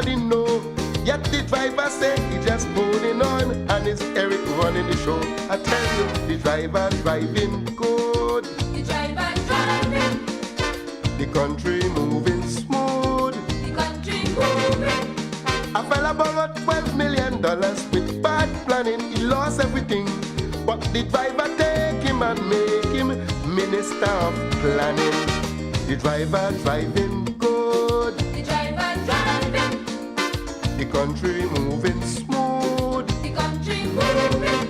nobody know. Yet the driver say he just holding on, and it's Eric running the show. I tell you, the driver driving good. The driver driving. The country moving smooth. The country moving. A fella borrowed $12 million with bad planning. He lost everything, but the driver take him and make him minister of planning. The driver driving good. The driver driving. The country moving smooth. The country moving.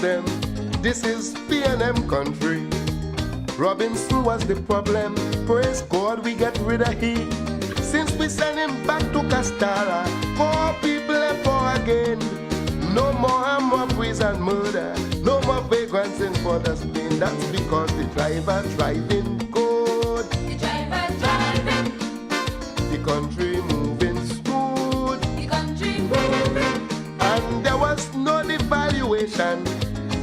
Them. This is P&M country. Robinson was the problem. Praise God we get rid of he. Since we send him back to Castara, poor people are poor again. No more harm, robberies and murder. No more vagrants for the Spain. That's because the driver driving good. The driver driving. The country moving smooth. The country moving. And there was no devaluation.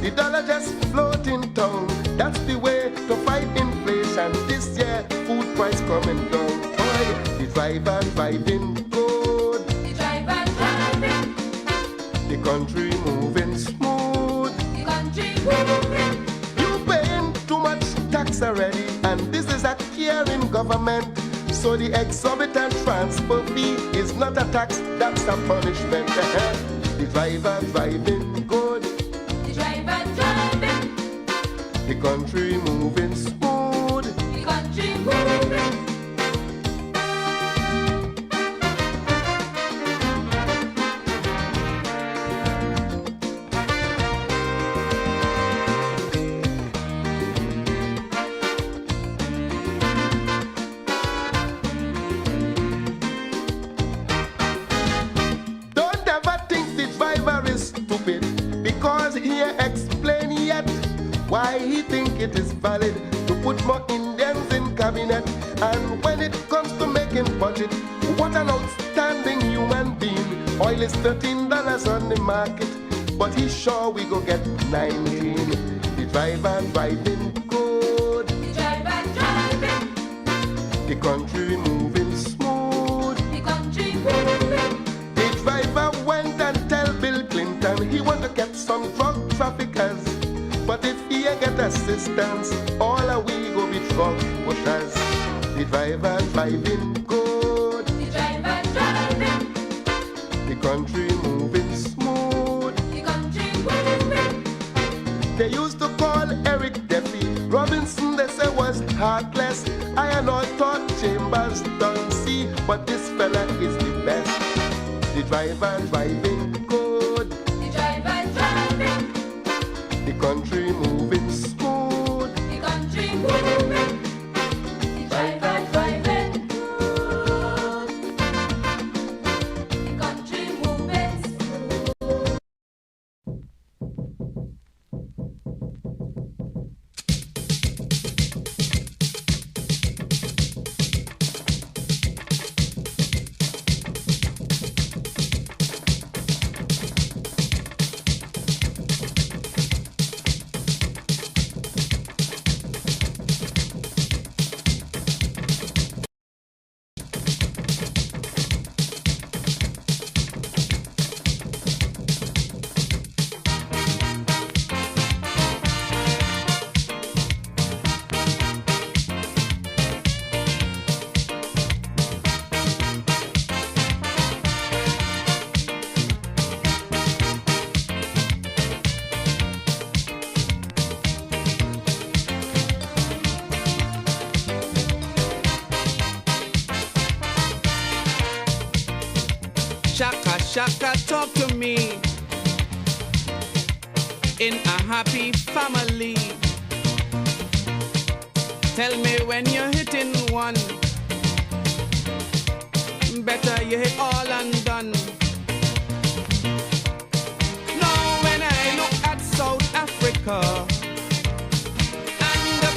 The dollar just floating down. That's the way to fight inflation. This year, food price coming down. Boy, the driver driving good. The driver driving. The country moving smooth. The country moving. You paying too much tax already, and this is a caring government. So the exorbitant transfer fee is not a tax, that's a punishment. The driver driving good. The driver driving. The country moving smooth. The country moving. Don't ever think the driver is stupid, because he explain yet why he think it is valid to put more Indians in cabinet. And when it comes to making budget, what an outstanding human being. Oil is $13 on the market, but he's sure we go get 19. The driver driving good. The driver driving. The country moving smooth. The country moving. The driver went and tell Bill Clinton he want to get some drug traffickers. But if he ain't get assistance, all a we go be drug pushers. The driver driving good. The driver driving. The country moving smooth. The country moving. They used to call Eric Duffy. Robinson they say was heartless. I and all thought Chambers don't see, but this fella is the best. The driver driving good. The driver driving. The country moving smooth. The country moving. The driver driving good. The country moving smooth. Shaka, shaka, talk to me. In a happy family. Tell me when you're hitting one. Better you hit all and done. Now when I look at South Africa and the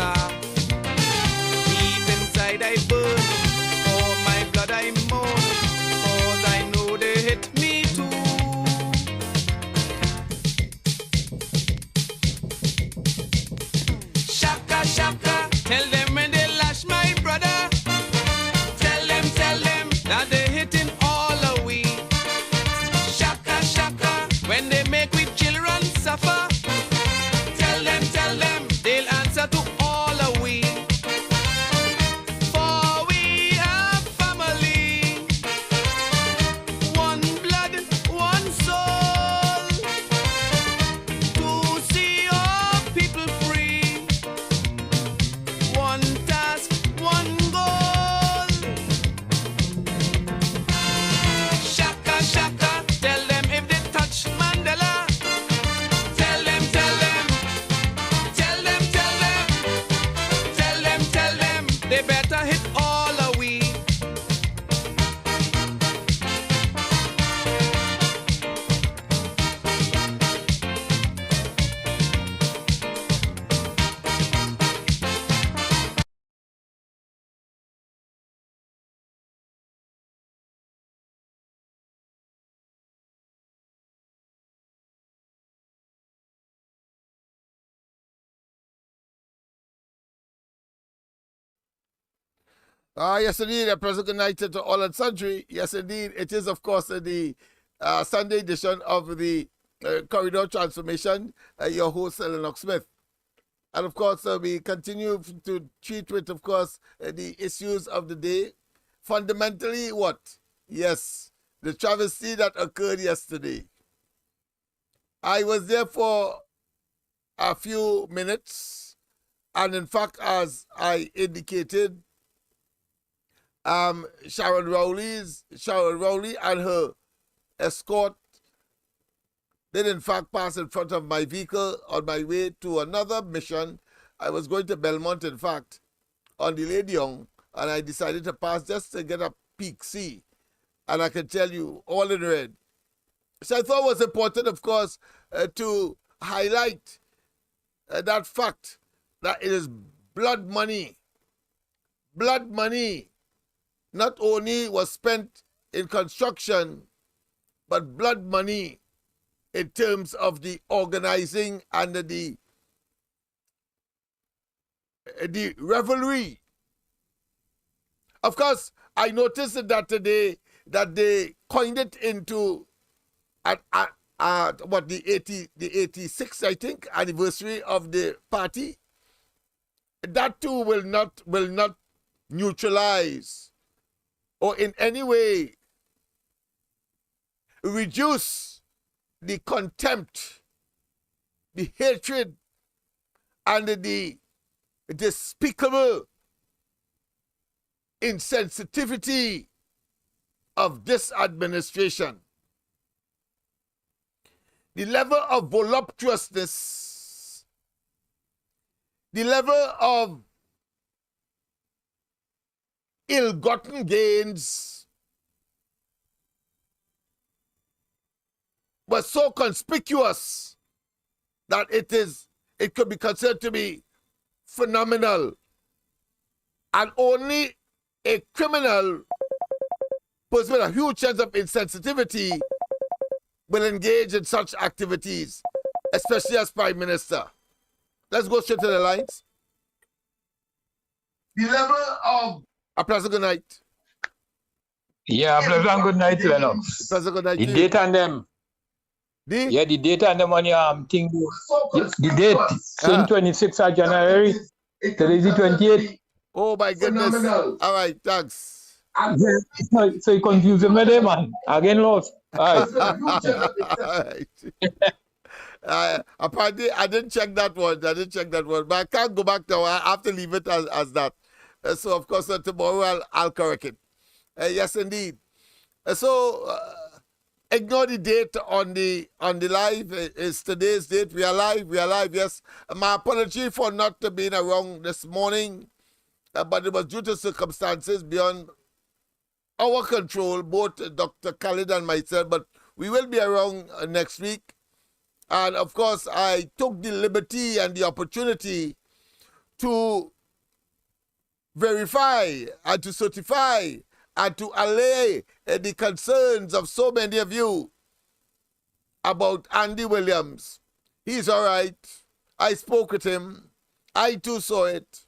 shaka. Deep inside I burn, for my blood I mourn, 'cause I know they hit me too. Shaka, shaka, tell them when they lash my brother. Tell them that they hitting all of we. Shaka, shaka, when they make we children suffer. Tell them, they'll answer to all of we. For we have family, one blood, one soul, to see our people free. One task, one goal. Shaka, shaka, tell them if they touch Mandela. Tell them, they better hit all of we. Yes, indeed. Present good night to all and sundry. Yes, indeed. It is, of course, the Sunday edition of the Corridor Transformation. Your host, Lennox Smith. And, of course, we continue to treat with, of course, the issues of the day. Fundamentally, what? Yes, the travesty that occurred yesterday. I was there for a few minutes. And, in fact, as I indicated, Sharon Rowley and her escort did in fact pass in front of my vehicle on my way to another mission. I was going to Belmont, in fact, on the Lady Young, and I decided to pass just to get a peek see. And I can tell you, all in red. So I thought it was important, of course, to highlight that fact that it is blood money. Blood money not only was spent in construction, but blood money in terms of the organizing and the revelry. Of course, I noticed that today that they coined it into the 86th, I think, anniversary of the party. That too will not neutralize or in any way reduce the contempt, the hatred, and the despicable insensitivity of this administration. The level of voluptuousness, the level of ill-gotten gains was so conspicuous that it could be considered to be phenomenal. And only a criminal person with a huge sense of insensitivity will engage in such activities, especially as Prime Minister. Let's go straight to the lines. The level of... A pleasant good night. Yeah, a pleasant good night, Lennox. Pleasant good night. The date and them. Yeah, the date and them on your thing. The date, 26th of January, today's the 28th. Oh my goodness. Phenomenal. All right, thanks. So you confuse me there, man. Again lost. All right. Apparently, I didn't check that one. But I can't go back to I have to leave it as that. So, of course, tomorrow I'll correct it. Yes, indeed. Ignore the date on the live. It's today's date. We are live. Yes. My apology for not being around this morning, but it was due to circumstances beyond our control, both Dr. Khalid and myself. But we will be around next week. And, of course, I took the liberty and the opportunity to verify and to certify and to allay the concerns of so many of you about Andy Williams. He's all right. I spoke with him. I too saw it.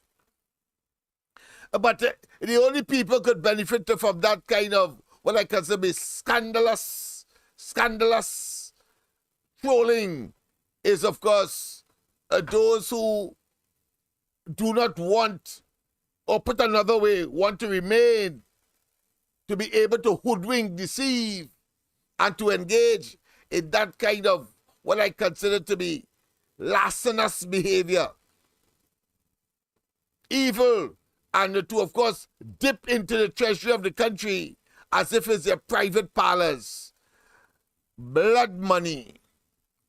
But the only people could benefit from that kind of what I consider be scandalous trolling is, of course, those who do not want, or put another way, want to remain, to be able to hoodwink, deceive, and to engage in that kind of what I consider to be larcenous behavior. Evil, and to, of course, dip into the treasury of the country as if it's their private parlors. Blood money.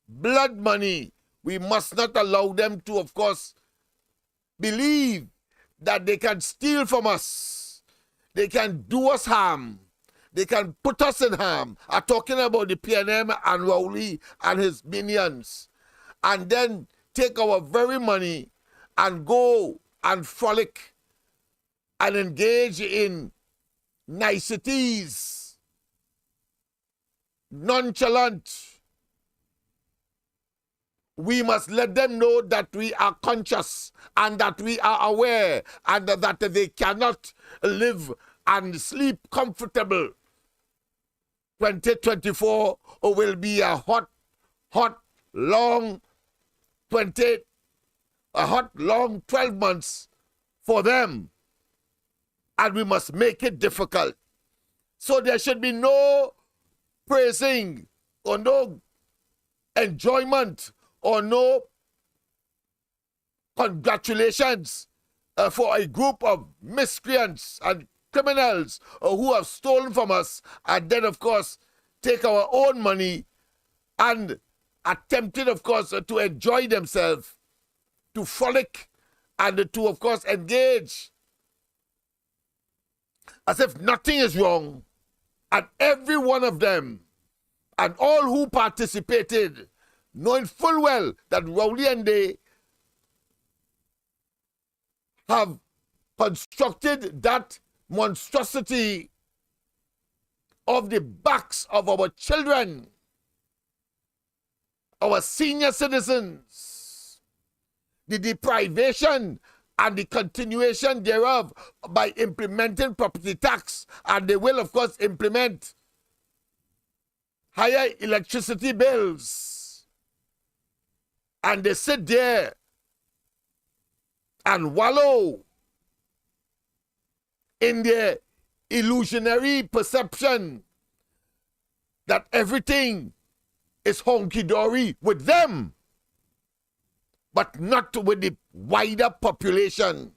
Blood money. We must not allow them to, of course, believe that they can steal from us. They can do us harm. They can put us in harm. I'm talking about the PNM and Rowley and his minions. And then take our very money and go and frolic and engage in niceties, nonchalant. We must let them know that we are conscious and that we are aware and that they cannot live and sleep comfortable. 2024 will be a hot, long 12 months for them. And we must make it difficult. So there should be no praising or no enjoyment or no congratulations for a group of miscreants and criminals who have stolen from us and then, of course, take our own money and attempted, of course, to enjoy themselves, to frolic, and to, of course, engage as if nothing is wrong, and every one of them and all who participated, knowing full well that Rowley and they have constructed that monstrosity of the backs of our children, our senior citizens, the deprivation and the continuation thereof by implementing property tax, and they will, of course, implement higher electricity bills. And they sit there and wallow in their illusionary perception that everything is honky-dory with them, but not with the wider population,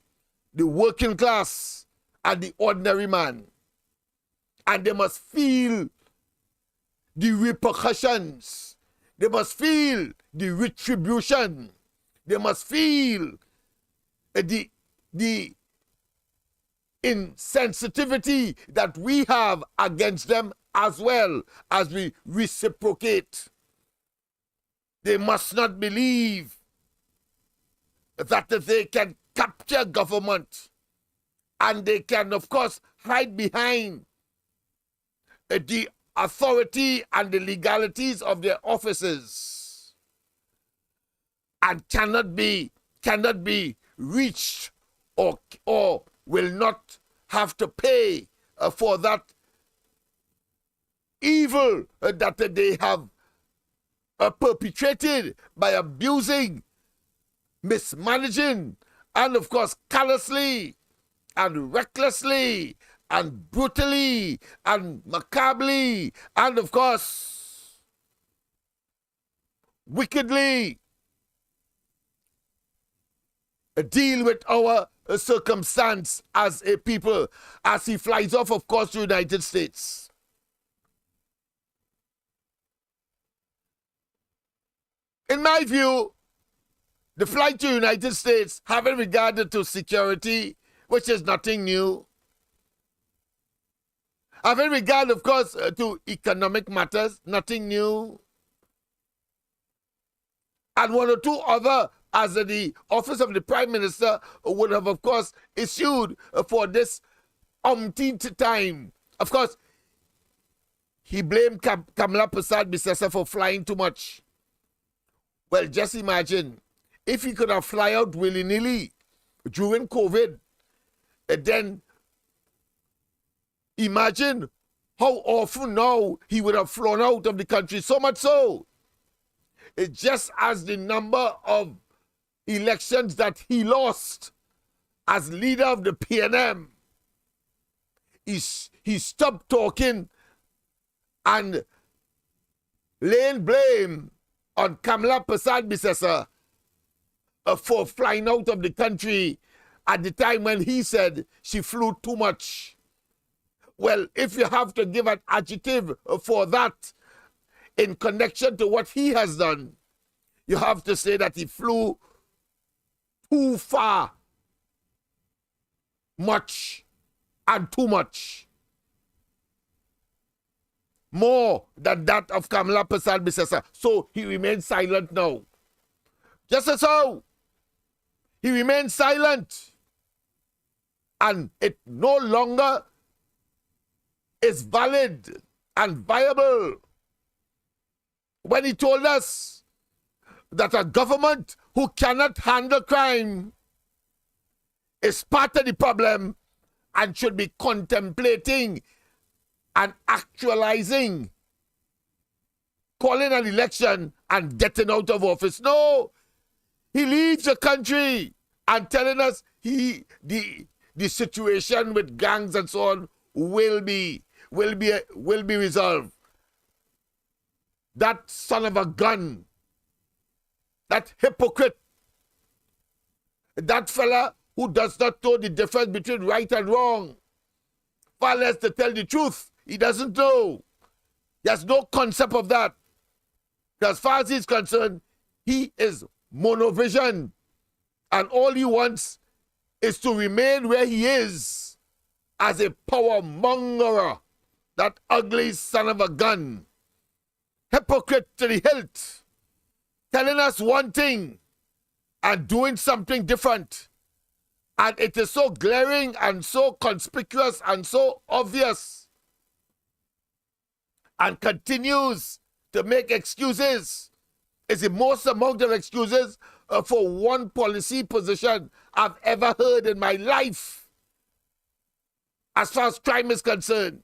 the working class and the ordinary man. And they must feel the repercussions. They must feel the retribution. They must feel the insensitivity that we have against them as well as we reciprocate. They must not believe that they can capture government and they can, of course, hide behind the authority and the legalities of their offices and cannot be reached or will not have to pay for that evil that they have perpetrated by abusing, mismanaging, and of course callously and recklessly and brutally and macabrely and of course wickedly deal with our circumstance as a people as he flies off, of course, to the United States. In my view, the flight to the United States, having regard to security, which is nothing new, having regard, of course, to economic matters, nothing new, and one or two other as the office of the Prime Minister would have, of course, issued for this umpteenth time. Of course, he blamed Kamala Persad-Bissessar for flying too much. Well, just imagine, if he could have fly out willy-nilly during COVID, then imagine how often now he would have flown out of the country. So much so, it's just as the number of elections that he lost as leader of the PNM, he stopped talking and laying blame on Kamala Persad-Bissessar for flying out of the country at the time when he said she flew too much. Well, if you have to give an adjective for that in connection to what he has done, you have to say that he flew too far, much, and too much. More than that of Kamala Persad-Bissessar. So he remains silent now. Just as how he remains silent. And it no longer is valid and viable when he told us that a government who cannot handle crime is part of the problem and should be contemplating and actualizing calling an election and getting out of office. No, he leaves the country and telling us the situation with gangs and so on will be resolved. That son of a gun, that hypocrite, that fella who does not know the difference between right and wrong, far less to tell the truth. He doesn't know. He has no concept of that. As far as he's concerned, he is monovision. And all he wants is to remain where he is as a power mongerer, that ugly son of a gun. Hypocrite to the hilt, telling us one thing and doing something different. And it is so glaring and so conspicuous and so obvious, and continues to make excuses. It's the most amount of excuses for one policy position I've ever heard in my life as far as crime is concerned.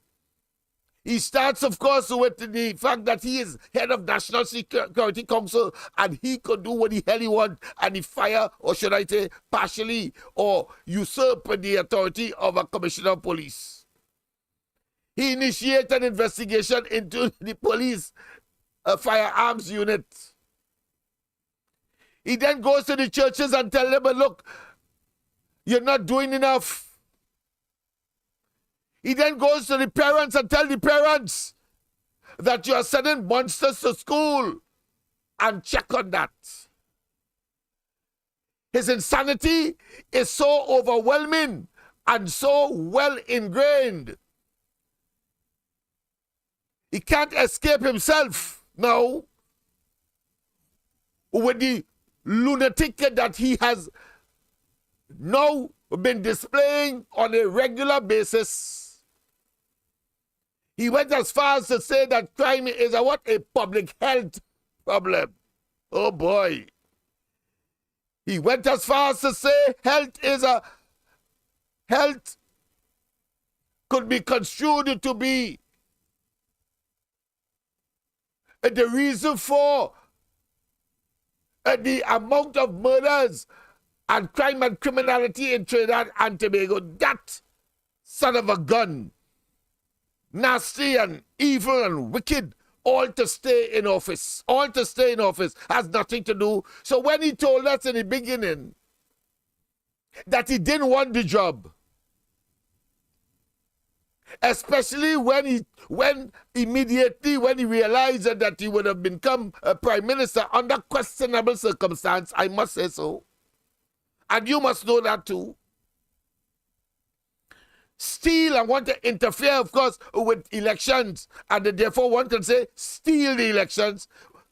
He starts, of course, with the fact that he is head of National Security Council and he could do what the hell he wants, and he fire, or should I say, partially or usurp the authority of a commissioner of police. He initiated an investigation into the police firearms unit. He then goes to the churches and tells them, look, you're not doing enough. He then goes to the parents and tells the parents that you're sending monsters to school, and check on that. His insanity is so overwhelming and so well ingrained. He can't escape himself now with the lunatic that he has now been displaying on a regular basis. He went as far as to say that crime is a public health problem. Oh boy. He went as far as to say health could be construed to be the reason for the amount of murders and crime and criminality in Trinidad and Tobago. That son of a gun, nasty and evil and wicked, all to stay in office. All to stay in office, has nothing to do. So when he told us in the beginning that he didn't want the job, especially when immediately when he realized that he would have become a prime minister under questionable circumstance, I must say so, and you must know that too. Steal and want to interfere, of course, with elections, and therefore one can say steal the elections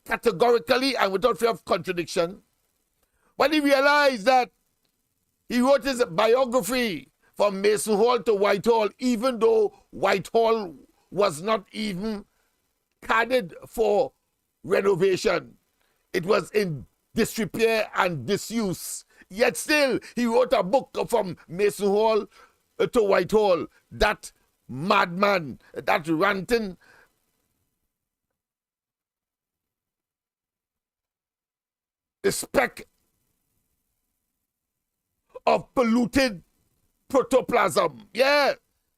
categorically and without fear of contradiction. When he realized that he wrote his biography from Mason Hall to Whitehall, even though Whitehall was not even carded for renovation. It was in disrepair and disuse. Yet still, he wrote a book from Mason Hall to Whitehall. That madman, that ranting speck of polluted protoplasm. Yeah,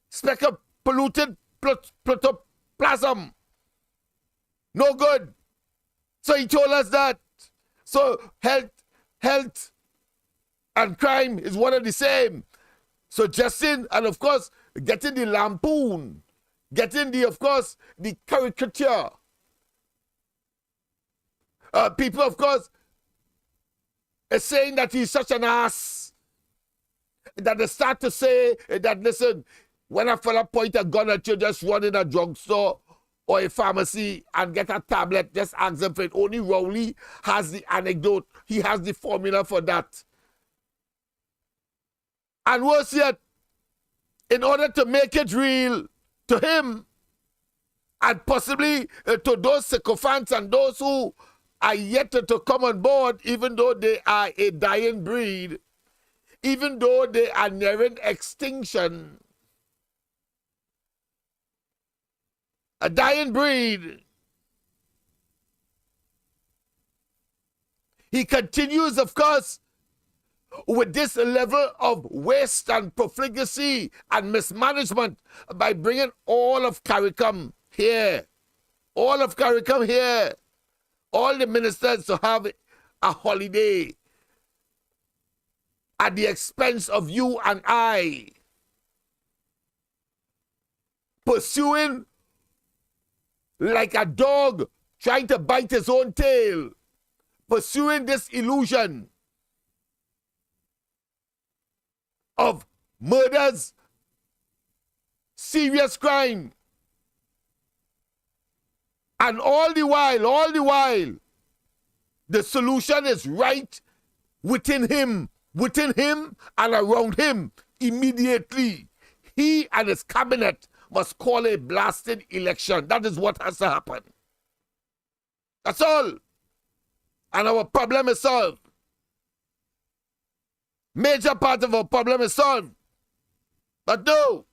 speck of polluted protoplasm. No good. So he told us that. So health and crime is one and the same. So Justin, and of course, getting the lampoon, getting the, of course, the caricature. People, of course, are saying that he's such an ass, that they start to say that, listen, when a fella point a gun at you, just run in a drugstore or a pharmacy and get a tablet, just ask them for it. Only Rowley has the anecdote. He has the formula for that. And worse yet, in order to make it real to him, and possibly to those sycophants and those who are yet to come on board, even though they are a dying breed, even though they are nearing extinction, a dying breed. He continues, of course, with this level of waste and profligacy and mismanagement by bringing all of CARICOM here. All of CARICOM here. All the ministers to have a holiday at the expense of you and I. Pursuing like a dog trying to bite his own tail. Pursuing this illusion of murders, serious crime. And all the while, the solution is right within him and around him immediately. He and his cabinet must call a blasted election. That is what has to happen. That's all. And our problem is solved. Major part of our problem is solved. But no,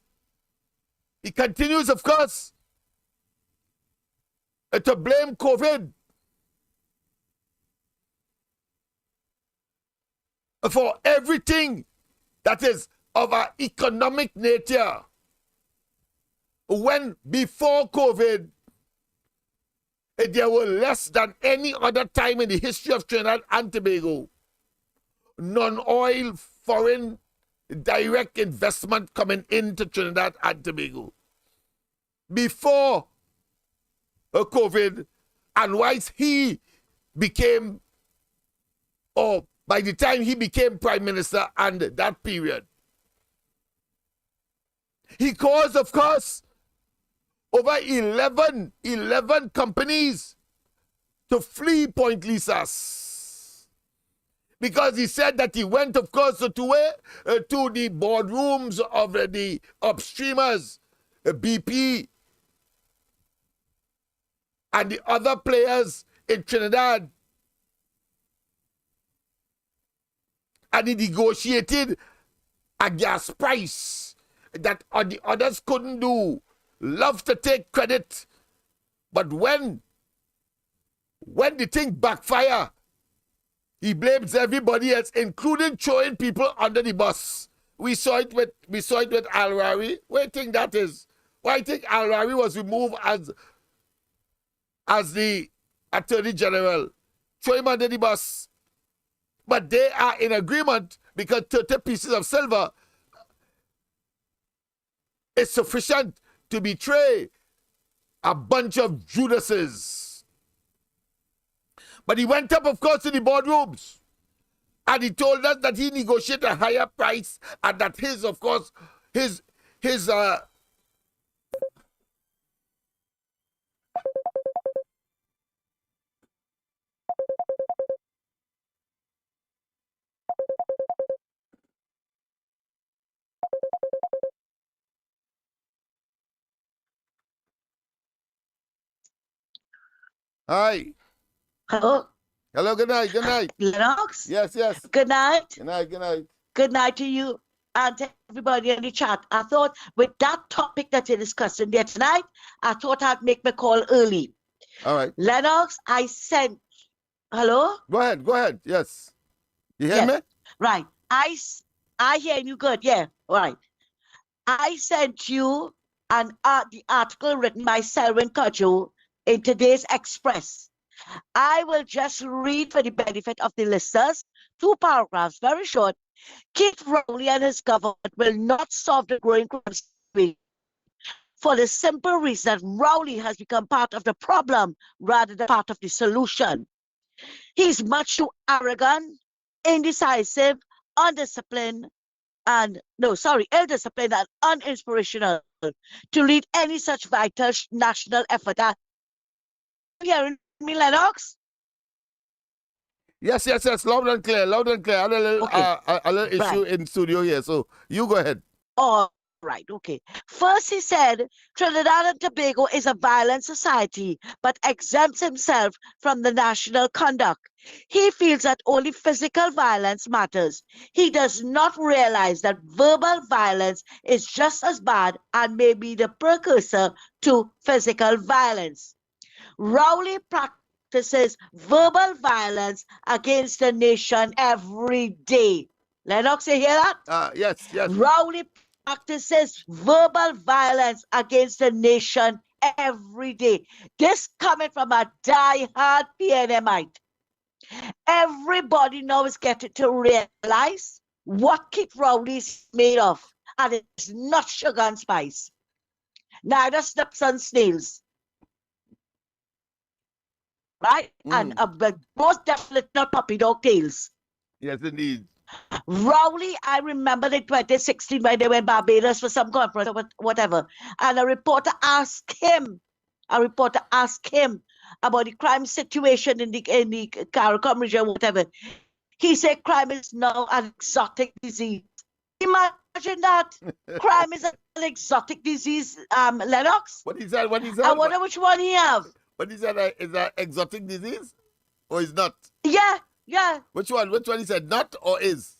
he continues, of course, to blame COVID for everything that is of an economic nature. When before COVID, there were less than any other time in the history of Trinidad and Tobago non-oil foreign direct investment coming into Trinidad and Tobago. Before COVID, and once he became, or by the time he became prime minister and that period, he caused, of course, over 11 companies to flee Point Lisas. Because he said that he went, of course, to the boardrooms of the upstreamers, BP, and the other players in Trinidad. And he negotiated a gas price that the others couldn't do. Love to take credit. But when the thing backfire, he blames everybody else, including throwing people under the bus. We saw it with Al Rawi. What do you think that is? Why do you think Al Rawi was removed as the Attorney General? Throw him under the bus. But they are in agreement because 30 pieces of silver is sufficient to betray a bunch of Judases. But he went up, of course, to the boardrooms. And he told us that he negotiated a higher price and that his, of course, his Hi. Hello, Hello, good night, good night. Lennox. Yes, yes. Good night. Good night, good night. Good night to you and to everybody in the chat. I thought with that topic that you're discussing there tonight, I thought I'd make my call early. All right. Lennox, I sent. Hello? Go ahead. Yes. You hear Yes. me? Right. I hear you good. Yeah. Right. I sent you the article written by Selwyn Cudjoe in today's Express. I will just read for the benefit of the listeners 2 paragraphs, very short. Keith Rowley and his government will not solve the growing crime situation for the simple reason that Rowley has become part of the problem rather than part of the solution. He's much too arrogant, indecisive, ill-disciplined and uninspirational to lead any such vital national effort. You hearing me, Lennox? Yes. Loud and clear. I had a little, Okay. a little issue Right. in studio here, so you go ahead. All right, okay. First, he said Trinidad and Tobago is a violent society, but exempts himself from the national conduct. He feels that only physical violence matters. He does not realize that verbal violence is just as bad and may be the precursor to physical violence. Rowley practices verbal violence against the nation every day. Lennox, you hear that? Yes. Rowley practices verbal violence against the nation every day. This coming from a die-hard PNMite. Everybody now is getting to realize what Keith Rowley is made of. And it's not sugar and spice. Neither snips and snails. Right? And but most definitely not puppy dog tails. Yes, indeed. Rowley, I remember in 2016 when they went Barbados for some conference or whatever, and a reporter asked him about the crime situation in the CARICOM region, whatever. He said crime is now an exotic disease. Imagine that. Crime is an exotic disease, Lennox. What is that? I wonder which one he have. What is that? Is that exotic disease or is not? Yeah. Which one he said, not or is?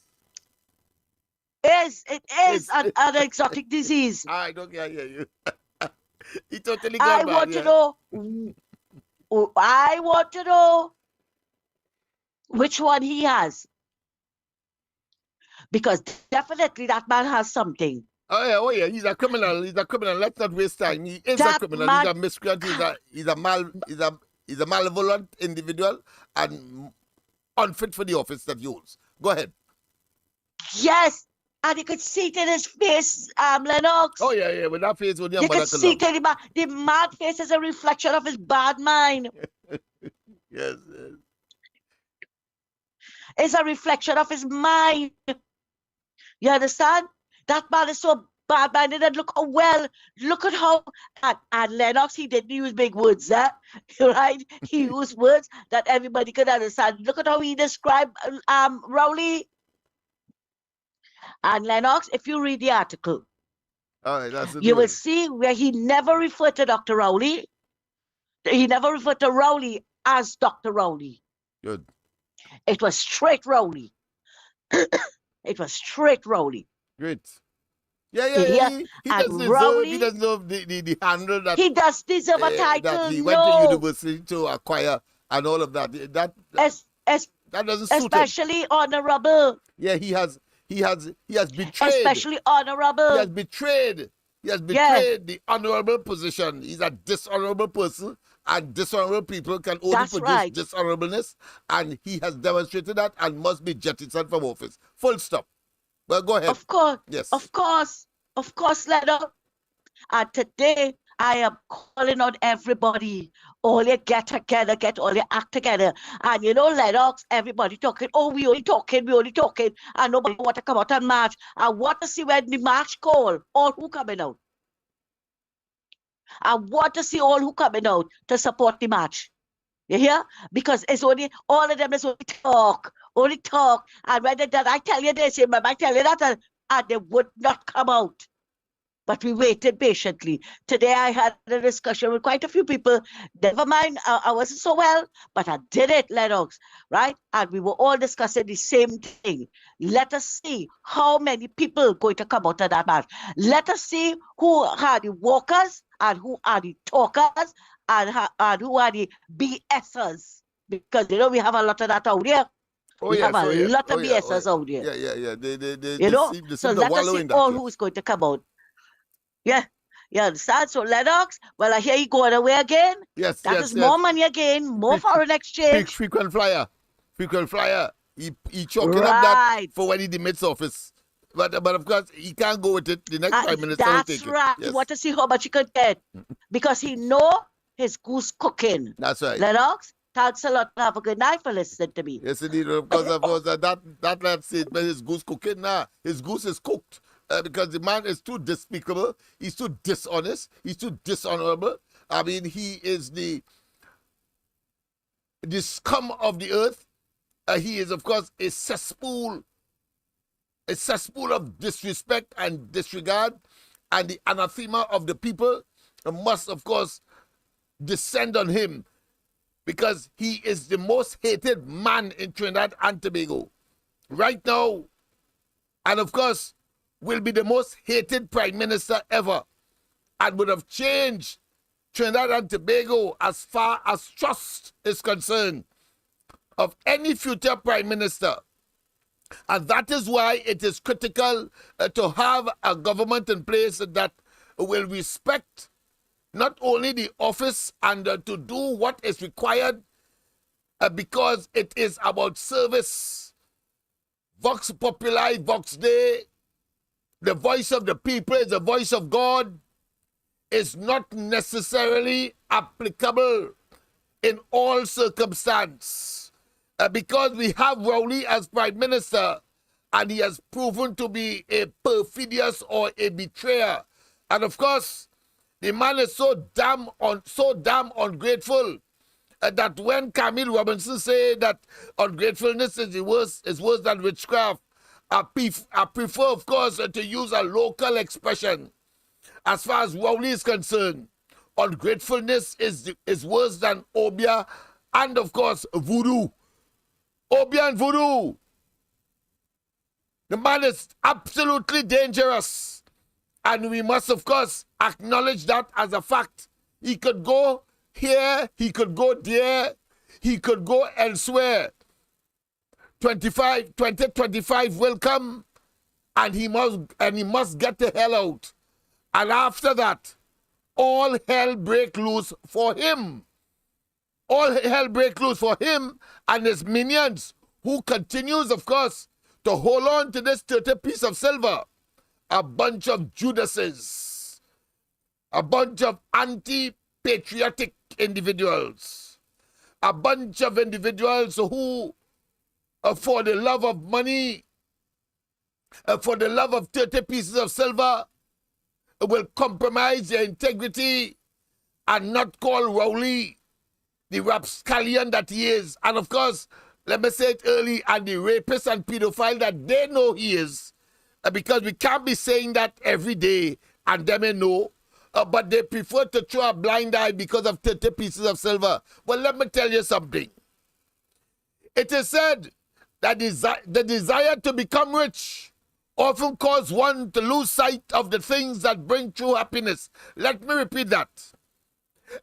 It is an exotic disease. I don't hear you. He totally I gone want mad, to know. I want to know which one he has, because definitely that man has something. Oh yeah. He's a criminal. Let's not waste time. He is That a criminal. man- He's a miscreant. He's a malevolent individual and unfit for the office that he holds. Go ahead. Yes, and you could see it in his face, Lennox. Oh yeah. With that face, only a You mother could can see love. it in the mad face is a reflection of his bad mind. Yes. It's a reflection of his mind. You understand? That man is so bad-minded, and look at how, and Lennox, he didn't use big words, right? He used words that everybody could understand. Look at how he described Rowley. And Lennox, if you read the article, All right, that's you will see where he never referred to Dr. Rowley. He never referred to Rowley as Dr. Rowley. Good. It was straight Rowley. It was straight Rowley. Great. Yeah. Yeah, He and doesn't Rowley- deserve the handle that He does deserve a title. that he went to university to acquire and all of that. That doesn't suit him. Especially honorable. Yeah, he has betrayed. Especially honorable. He has betrayed the honorable position. He's a dishonorable person, and dishonorable people can only That's produce right. dishonorableness, and he has demonstrated that and must be jettisoned from office. Full stop. Well, go ahead. Of course. Yes. Of course, Lennox. And today I am calling on everybody. All you get together, get all your act together. And Lennox, everybody talking, we only talking, and nobody want to come out and march. I want to see when the march call, all who coming out. I want to see all who coming out to support the march. You hear? Because it's only, all of them is only talk. And when they done, I tell you this, remember, I tell you that, and they would not come out. but we waited patiently. Today I had a discussion with quite a few people. Never mind, I wasn't so well, but I did it, Lennox, right? And we were all discussing the same thing. Let us see how many people going to come out of that march. Let us see who are the walkers and who are the talkers and who are the BSers. Because, we have a lot of that out there. We have a lot of BSers out there. Yeah. They So seem to let us wallow see in that. all who's going to come out. Yeah, you understand? So Lennox, well, I hear you going away again. Yes, That is more money again, more foreign exchange. Frequent flyer. He chalking up that for when he demits office. But of course, he can't go with it. The next prime minister will take That's right. it. Yes. He want to see how much he can get. Because he know his goose cooking. That's right. Lennox, thanks a lot. Have a good night for listening to me. Yes, indeed. Of course, that statement, his goose cooking. Nah, his goose is cooked. Because the man is too despicable. He's too dishonest. He's too dishonorable. I mean, he is the scum of the earth. He is, of course, a cesspool of disrespect and disregard, and the anathema of the people must, of course, descend on him, because he is the most hated man in Trinidad and Tobago right now, and of course will be the most hated prime minister ever, and would have changed Trinidad and Tobago as far as trust is concerned of any future prime minister. And that is why it is critical to have a government in place that will respect not only the office and to do what is required, because it is about service. Vox Populi, Vox Dei, the voice of the people is the voice of God, is not necessarily applicable in all circumstances. Because we have Rowley as prime minister, and he has proven to be a perfidious or a betrayer. And of course, the man is so damn ungrateful that when Camille Robinson say that ungratefulness is worse than witchcraft, I prefer, of course, to use a local expression. As far as Rowley is concerned, ungratefulness is worse than obia and, of course, voodoo. Obia and voodoo. The man is absolutely dangerous. And we must, of course, acknowledge that as a fact. He could go here, he could go there, he could go elsewhere. 2025 will come, and he must get the hell out. And after that, all hell break loose for him. All hell break loose for him and his minions, who continues, of course, to hold on to this 30 piece of silver. A bunch of Judases, a bunch of anti-patriotic individuals, a bunch of individuals who, for the love of money, for the love of 30 pieces of silver, will compromise their integrity and not call Rowley the rapscallion that he is. And of course, let me say it early, and the rapist and pedophile that they know he is, because we can't be saying that every day and they may know, but they prefer to throw a blind eye because of 30 pieces of silver. Well, let me tell you something. It is said that the desire to become rich often causes one to lose sight of the things that bring true happiness. Let me repeat that.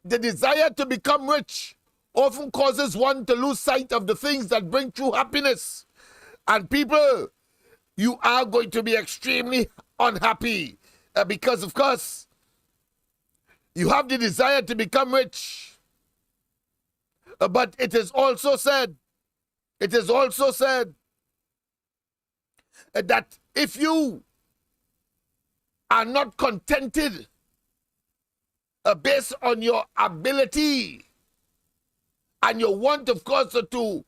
The desire to become rich often causes one to lose sight of the things that bring true happiness. And people, you are going to be extremely unhappy because, of course, you have the desire to become rich. But it is also said that if you are not contented based on your ability and your want, of course, to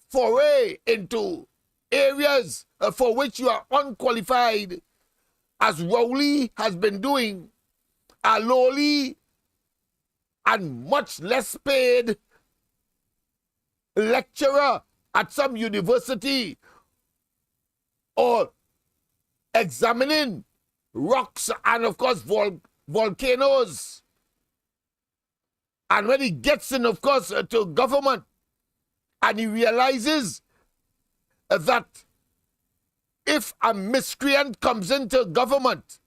foray into areas for which you are unqualified, as Rowley has been doing, a lowly and much less paid lecturer at some university, or examining rocks and, of course, volcanoes. And when he gets in, of course, to government, and he realizes that if a miscreant comes into government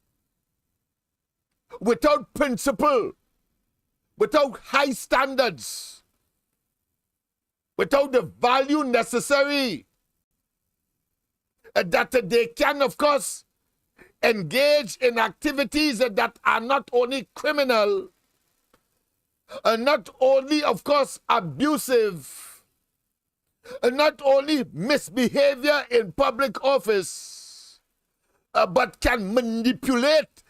without principle, without high standards, without the value necessary, that they can, of course, engage in activities that are not only criminal, not only, of course, abusive, not only misbehavior in public office, but can manipulate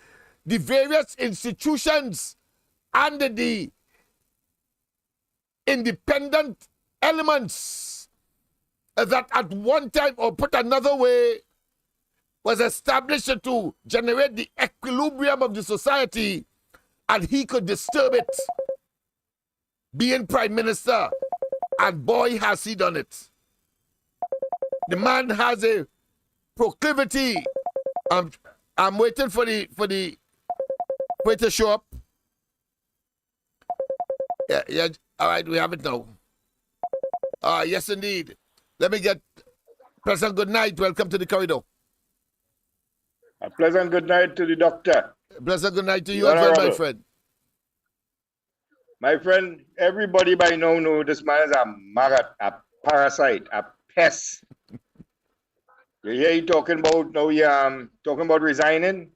the various institutions and the independent elements that at one time, or put another way, was established to generate the equilibrium of the society, and he could disturb it, being prime minister, and boy has he done it. The man has a proclivity. I'm waiting for the way to show up. Yeah, all right, we have it now. Yes, indeed. Let me get President good night. Welcome to the corridor. A pleasant good night to the doctor. Pleasant good night to you as well, my friend. My friend, everybody by now know this man is a maggot, a parasite, a pest. You hear he talking about now, talking about resigning?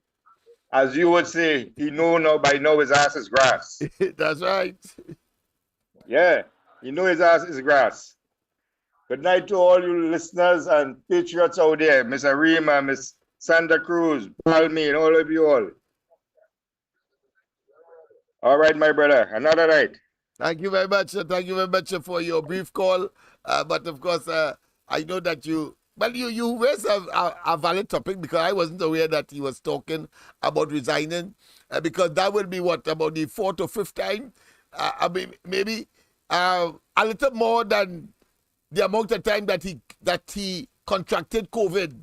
As you would say, he know now by now his ass is grass. That's right. Yeah, he know his ass is grass. Good night to all you listeners and patriots out there, Miss Arima, Miss Santa Cruz, Palmy, and all of you all. All right, my brother, another night. Thank you very much. Thank you very much for your brief call. But of course, I know that you raised a valid topic, because I wasn't aware that he was talking about resigning, because that will be what, about the 4th or 5th time? I mean, maybe a little more than the amount of time that he contracted COVID.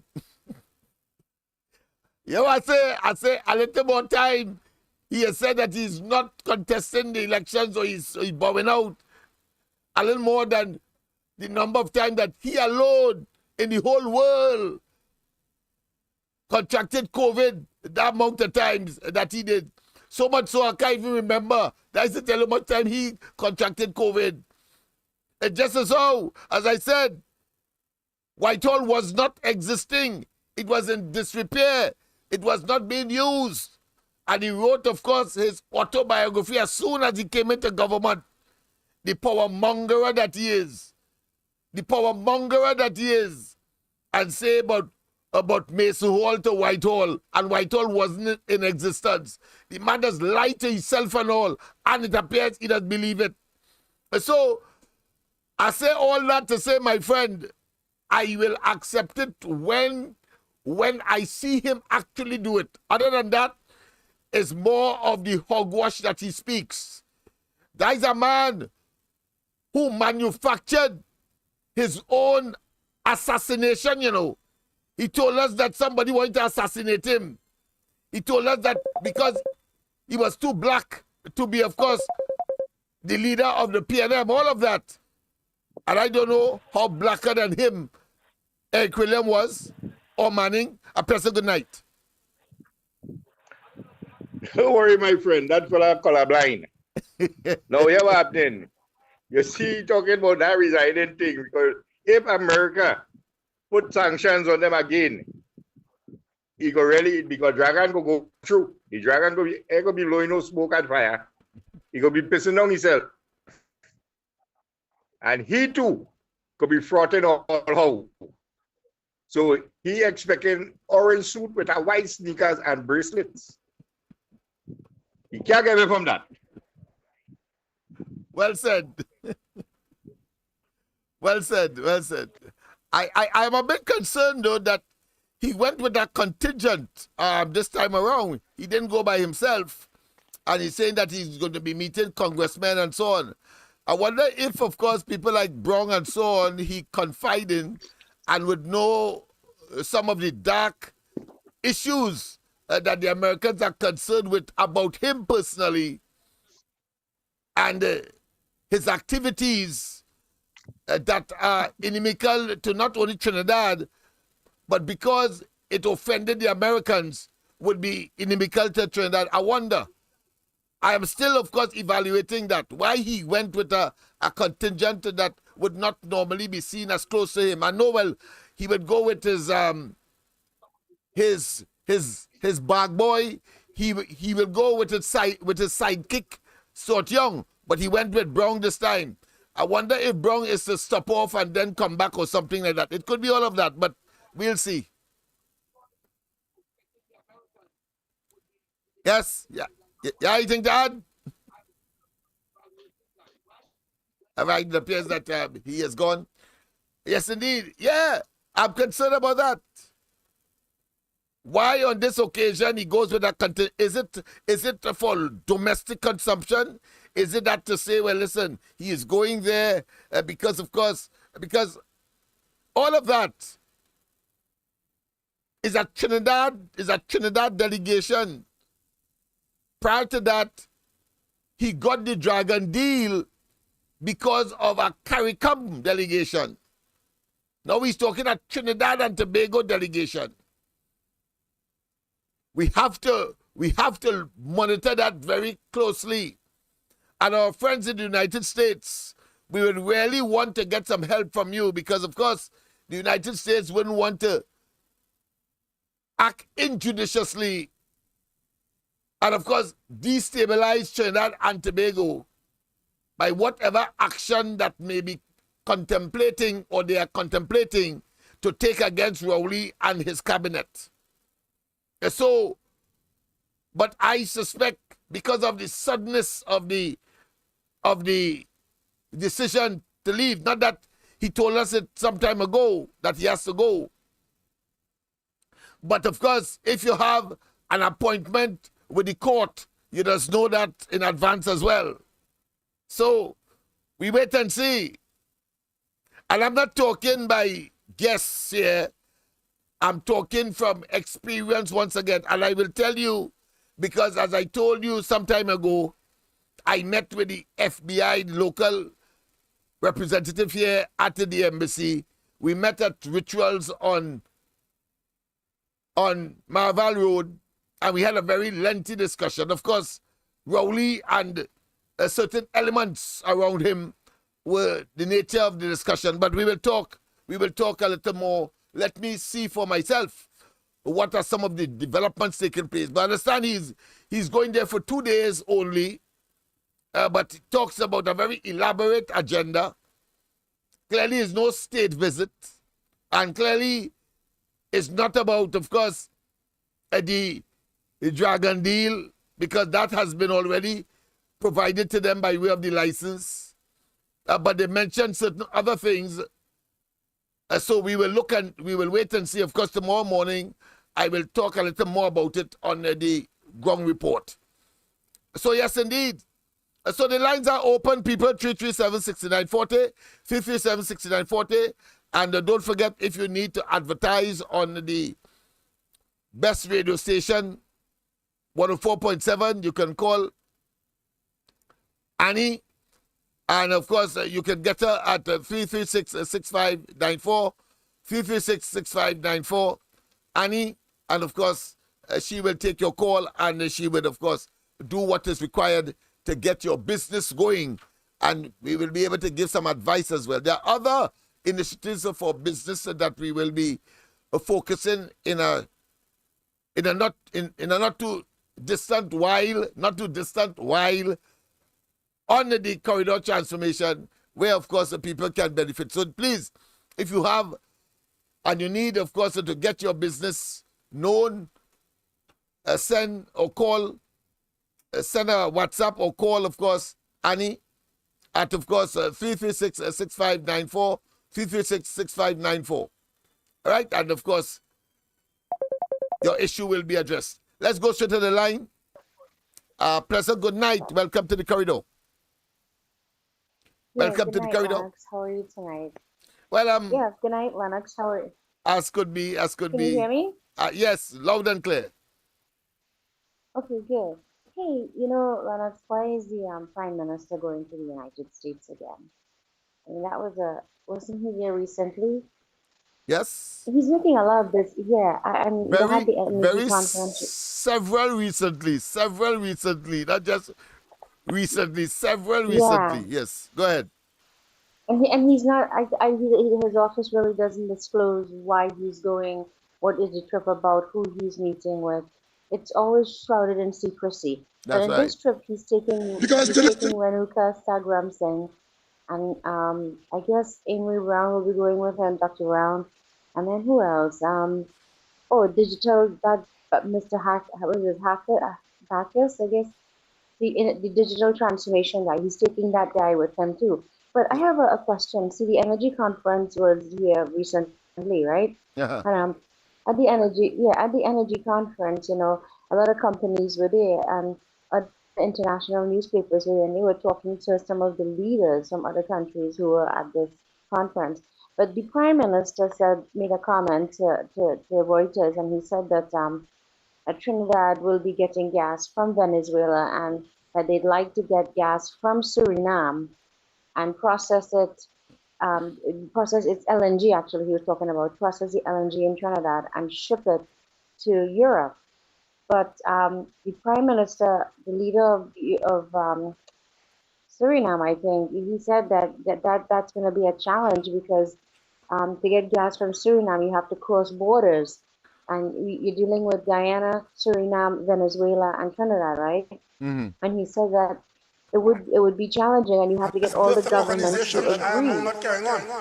You know, I say a little more time. He has said that he's not contesting the elections, or he's bowing out. A little more than the number of times that he alone in the whole world contracted COVID, that amount of times that he did. So much so I can't even remember. That's the tell how much time he contracted COVID. And just as so, as I said, Whitehall was not existing. It was in disrepair. It was not being used. And he wrote, of course, his autobiography as soon as he came into government. The power mongerer that he is. The power mongerer that he is. And say about Mason Hall to Whitehall. And Whitehall wasn't in existence. The man has lied to himself and all. And it appears he doesn't believe it. So, I say all that to say, my friend, I will accept it when I see him actually do it. Other than that, it's more of the hogwash that he speaks. That is a man who manufactured his own assassination, you know. He told us that somebody wanted to assassinate him. He told us that because he was too black to be, of course, the leader of the PNM, all of that. And I don't know how blacker than him Eric William was, or Manning. A pleasant good night. Don't worry, my friend. That's what I call a blind. Now, here's what happening. You see, talking about that resigning thing, because if America put sanctions on them again, he go really, because dragon go through. The dragon go be blowing no smoke and fire. He go be pissing on himself. And he too could be frothing all out. So he expecting orange suit with a white sneakers and bracelets. He can't get away from that. Well said. Well said. Well said. I'm a bit concerned, though, that he went with that contingent this time around. He didn't go by himself. And he's saying that he's going to be meeting congressmen and so on. I wonder if, of course, people like Brown and so on, he confide in and would know some of the dark issues that the Americans are concerned with about him personally and his activities that are inimical to not only Trinidad, but because it offended the Americans, would be inimical to Trinidad. I wonder. I am still, of course, evaluating that. Why he went with a contingent that would not normally be seen as close to him. I know, well, he would go with his bag boy. He will go with his sidekick, Sort Young, but he went with Brown this time. I wonder if Brown is to stop off and then come back or something like that. It could be all of that, but we'll see. Yes, yeah, anything to add? All right, it appears that he is gone. Yes, indeed. Yeah, I'm concerned about that. Why on this occasion he goes with that content? Is it for domestic consumption? Is it that to say, well, listen, he is going there because, of course, because all of that is a Trinidad delegation. Prior to that, he got the Dragon deal because of a CARICOM delegation. Now he's talking a Trinidad and Tobago delegation. We have to monitor that very closely. And our friends in the United States, we would really want to get some help from you because, of course, the United States wouldn't want to act injudiciously and, of course, destabilize Trinidad and Tobago by whatever action that may be contemplating or they are contemplating to take against Rowley and his cabinet. So, but I suspect because of the suddenness of the decision to leave, not that he told us it some time ago that he has to go, but of course, if you have an appointment with the court, you just know that in advance as well. So, we wait and see. And I'm not talking by guess here. I'm talking from experience once again. And I will tell you, because as I told you some time ago, I met with the FBI local representative here at the embassy. We met at Rituals on Marval Road, and we had a very lengthy discussion. Of course, Rowley and certain elements around him were the nature of the discussion, but we will talk a little more. Let me see for myself what are some of the developments taking place. But I understand he's going there for 2 days only, but he talks about a very elaborate agenda. Clearly, it's no state visit, and clearly, it's not about, of course, the Dragon deal, because that has been already provided to them by way of the license. But they mentioned certain other things. So we will look and we will wait and see. Of course, tomorrow morning, I will talk a little more about it on the ground report. So yes, indeed. So the lines are open, people, 337-6940, 337-6940. And don't forget, if you need to advertise on the best radio station, 104.7, you can call Annie. And, of course, you can get her at 336-6594, 336-6594, Annie. And, of course, she will take your call and she will, of course, do what is required to get your business going. And we will be able to give some advice as well. There are other initiatives for business that we will be focusing in a not too distant while, on the corridor transformation, where, of course, the people can benefit. So please, if you have, and you need, of course, to get your business known, send or call, send a WhatsApp or call, of course, Annie, at, of course, 336-6594, 336-6594. All right? And, of course, your issue will be addressed. Let's go straight to the line. Pleasant good night. Welcome to the corridor. Welcome to the corridor. Lennox. How are you tonight? Well, Yeah, good night, Lennox. How are you? as could be. Can you hear me? Yes, loud and clear. Okay, good. Hey, you know, Lennox, why is the Prime Minister going to the United States again? I mean, wasn't he there recently? Yes. He's making a lot of this. Yeah, I mean, they had Very, the energy very conference. several recently, not just recently, several Yeah, recently. Yes, go ahead. and he's not. His office really doesn't disclose why he's going, what is the trip about, who he's meeting with. It's always shrouded in secrecy. But That's in right. this trip, he's taking Renuka Sagram Singh, and I guess Amy Brown will be going with him, Dr. Brown, and then who else? Oh, digital that Mr. Hack, what was it, Hacker, Bacchus, I guess the digital transformation guy. He's taking that guy with him too. But I have a question. See, the energy conference was here recently, right? Uh-huh. And at the energy conference, you know, a lot of companies were there, and international newspapers were there, and they were talking to some of the leaders from other countries who were at this conference. But the prime minister made a comment to Reuters, and he said that Trinidad will be getting gas from Venezuela, and that they'd like to get gas from Suriname and process its LNG. Actually, he was talking about process the LNG in Trinidad and ship it to Europe. But the prime minister, the leader of Suriname, I think, he said that's going to be a challenge because to get gas from Suriname, you have to cross borders, and you're dealing with Guyana, Suriname, Venezuela, and Trinidad, right? Hmm. And he said that it would be challenging, and you have to get all the governments to agree.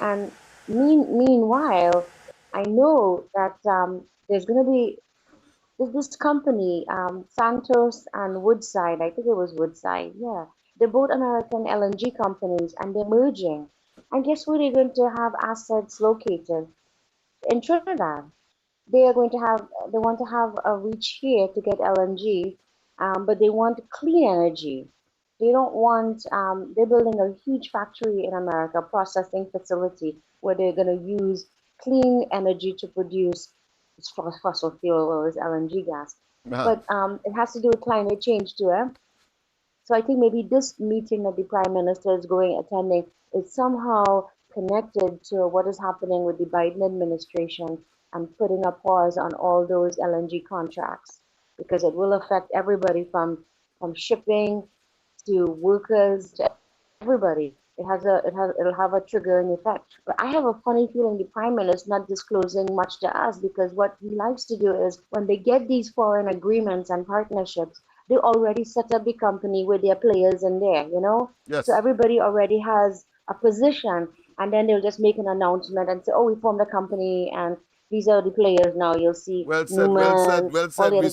And meanwhile, I know that there's going to be this company, Santos and Woodside. I think it was Woodside. Yeah, they're both American LNG companies, and they're merging. And guess where they're going to have assets located? In Trinidad. They want to have a reach here to get LNG, but they want clean energy. They don't want, they're building a huge factory in America, processing facility where they're going to use clean energy to produce fossil fuel or this LNG gas. Uh-huh. But it has to do with climate change too, eh? So I think maybe this meeting that the prime minister is attending is somehow connected to what is happening with the Biden administration and putting a pause on all those LNG contracts because it will affect everybody from shipping to workers to everybody. It'll have a triggering effect. But I have a funny feeling the prime minister is not disclosing much to us because what he likes to do is when they get these foreign agreements and partnerships, they already set up the company with their players in there, you know? So Yes. everybody already has a position, and then they'll just make an announcement and say, oh, we formed a company and these are the players now. You'll see Well said, well said, Newman, well all said. the other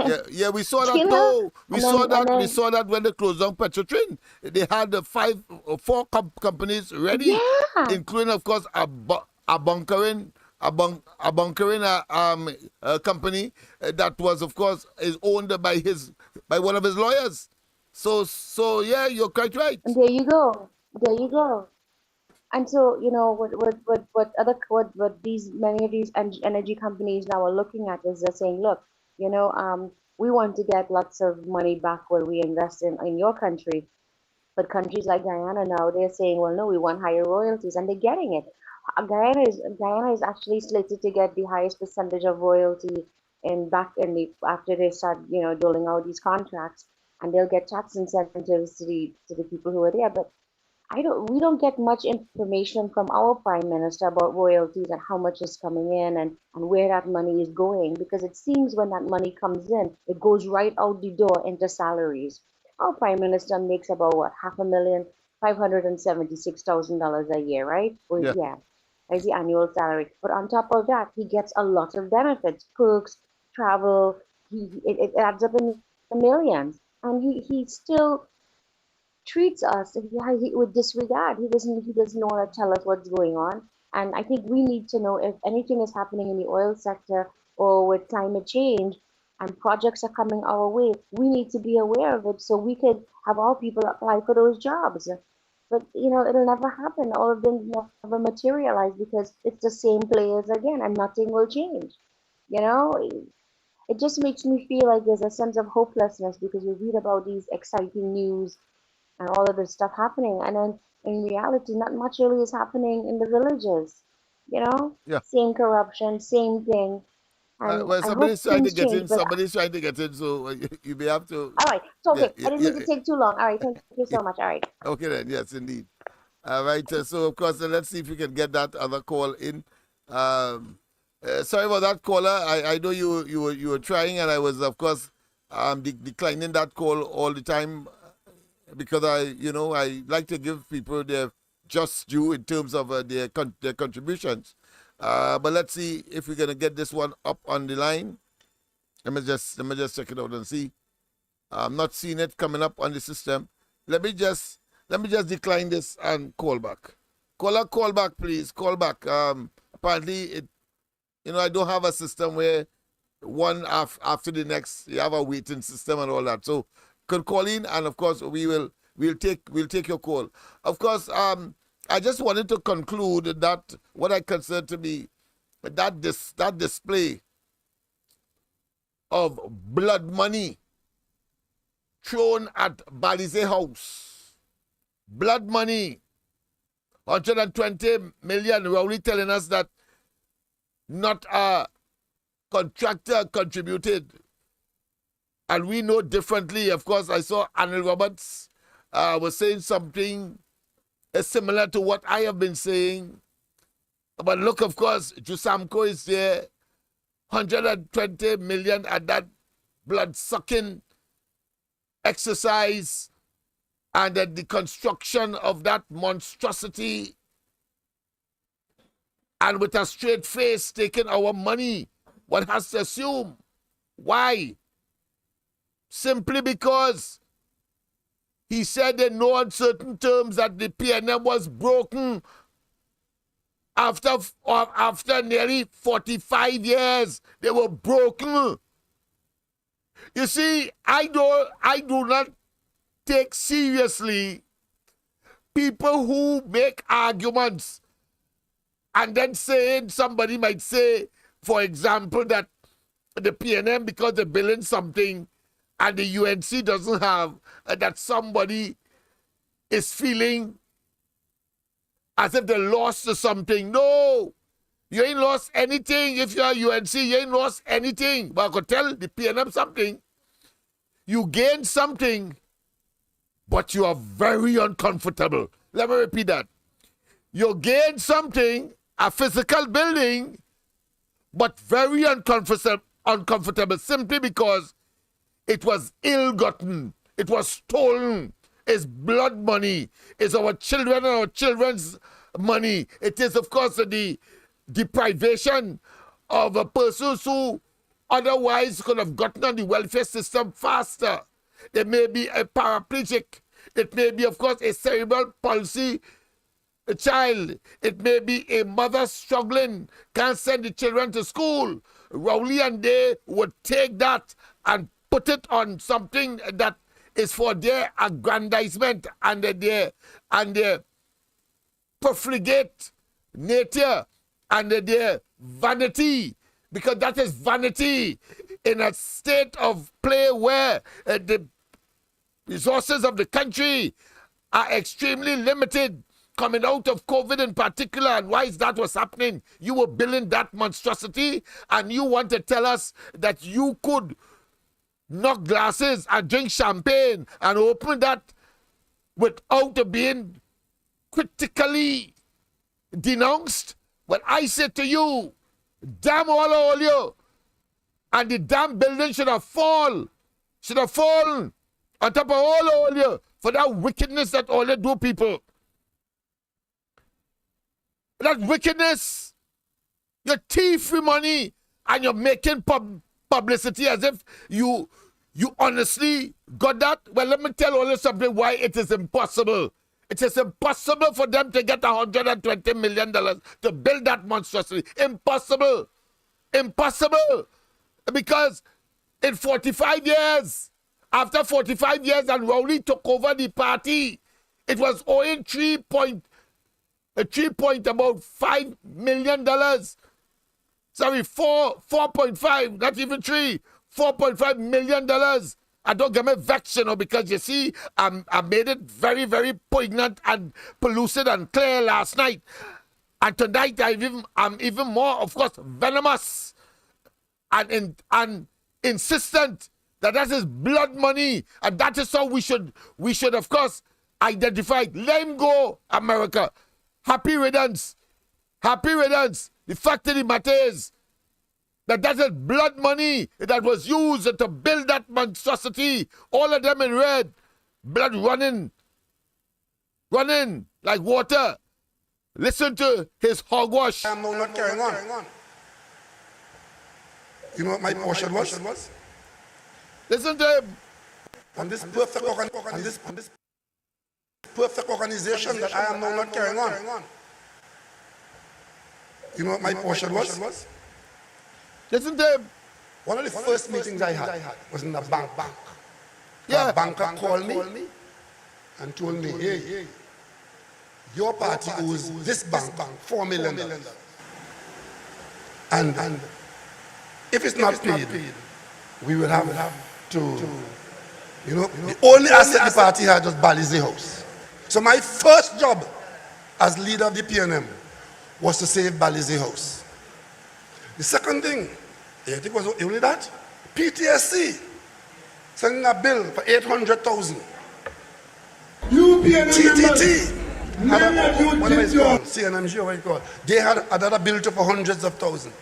guys, Yeah, we saw you that know? too. And then and We then saw that when they closed down Petrotrin. They had the four companies ready, yeah. including, of course, a bunkering, a bunkering company that was, of course, is owned by one of his lawyers. So yeah, you're quite right. And there you go. There you go. And so, you know, what these many of these energy companies now are looking at is they're saying, look, you know, we want to get lots of money back when we invest in your country. But countries like Guyana now, they're saying, well, no, we want higher royalties, and they're getting it. Guyana is actually slated to get the highest percentage of royalty after they start, you know, doling out these contracts, and they'll get tax incentives to the people who are there. But we don't get much information from our prime minister about royalties and how much is coming in and where that money is going because it seems when that money comes in, it goes right out the door into salaries. Our prime minister makes about what, half a million, $576,000 a year, right? Or Yeah. yeah, as the annual salary. But on top of that, he gets a lot of benefits, perks, travel. It adds up in the millions, and he still treats us with disregard. He doesn't want to tell us what's going on. And I think we need to know if anything is happening in the oil sector or with climate change and projects are coming our way, we need to be aware of it so we could have our people apply for those jobs. But you know, it'll never happen. All of them never materialize because it's the same players again and nothing will change. You know, it just makes me feel like there's a sense of hopelessness because we read about these exciting news and all of this stuff happening, and then in reality, not much really is happening in the villages. You know, Yeah. same corruption, same thing. And Well, I hope somebody's trying to things get change. in. But Somebody's trying to get in, so you may have to. all right, so okay, Yeah, I didn't mean to take too long. All right, thank you so much. All right. Okay then, yes, indeed. All right, so of course, let's see if we can get that other call in. Sorry about that, caller. I know you were trying, and I was, of course, declining that call all the time because I like to give people their just due in terms of their contributions. But let's see if we're gonna get this one up on the line. Let me just check it out and see. I'm not seeing it coming up on the system. Let me just decline this and call back. Caller, call back, please. Call back. Apparently, I don't have a system where one after the next you have a waiting system and all that. So you can call in, and of course we'll take your call. Of course, I just wanted to conclude that what I consider to be that display of blood money thrown at Balize House. Blood money, 120 million. Rowley telling us that not a contractor contributed. And we know differently. Of course, I saw Anil Roberts was saying something similar to what I have been saying. But look, of course, Jusamco is there. 120 million at that blood-sucking exercise, and at the construction of that monstrosity, and with a straight face taking our money, one has to assume. Why? Simply because he said in no uncertain terms that the PNM was broken after nearly 45 years. They were broken. You see, I do not take seriously people who make arguments and then somebody might say, for example, that the PNM, because they're building something and the UNC doesn't have, that somebody is feeling as if they lost something. No, you ain't lost anything. If you're UNC, you ain't lost anything. But I could tell the PNM something. You gain something, but you are very uncomfortable. Let me repeat that. You gain something, a physical building, but very uncomfortable simply because it was ill-gotten. It was stolen. It's blood money. It's our children and our children's money. It is, of course, the deprivation of a person who otherwise could have gotten on the welfare system faster. There may be a paraplegic. It may be, of course, a cerebral palsy child. It may be a mother struggling, can't send the children to school. Rowley and they would take that and put it on something that is for their aggrandizement and their profligate nature and their vanity, because that is vanity in a state of play where the resources of the country are extremely limited, coming out of COVID in particular. And why is that what's happening? You were building that monstrosity, and you want to tell us that you could knock glasses and drink champagne and open that without being critically denounced? But I say to you, damn all you, and the damn building should have fallen on top of all you for that wickedness that all you do, people. That wickedness, you thief for money and you're making publicity as if you honestly got that. Well, let me tell you something why it is impossible. It is impossible for them to get $120 million to build that monstrosity. Impossible. Impossible. Because in 45 years, after 45 years and Rowley took over the party, it was owing $3.5 million. Sorry, 4.5, not even 3. $4.5 million. I don't get me vexed, you know, because you see, I made it very, very poignant and pellucid and clear last night. And tonight I'm even more, of course, venomous and insistent that is blood money, and that is how we should, of course, identify it. Let him go, America. Happy riddance. Happy riddance. The fact of the matter is that is blood money that was used to build that monstrosity. All of them in red. Blood running like water. Listen to his hogwash. I'm not carrying on. You know what my portion was? Listen to him. On this perfect organization that I am now not carrying on. You know what my portion was? Listen to him. One of the first meetings I had was in a bank. Yeah. A banker called me and told me, hey, your party owes this bank $4 million. And if it's not paid, we will have to, you know, the only asset the party had was Bali's house. So my first job as leader of the PNM was to save Bali's house. The second thing, I think was only that, PTSC sending a bill for $800,000. TTT. What am I called? CNMG, what you call? They had another bill to for hundreds of thousands.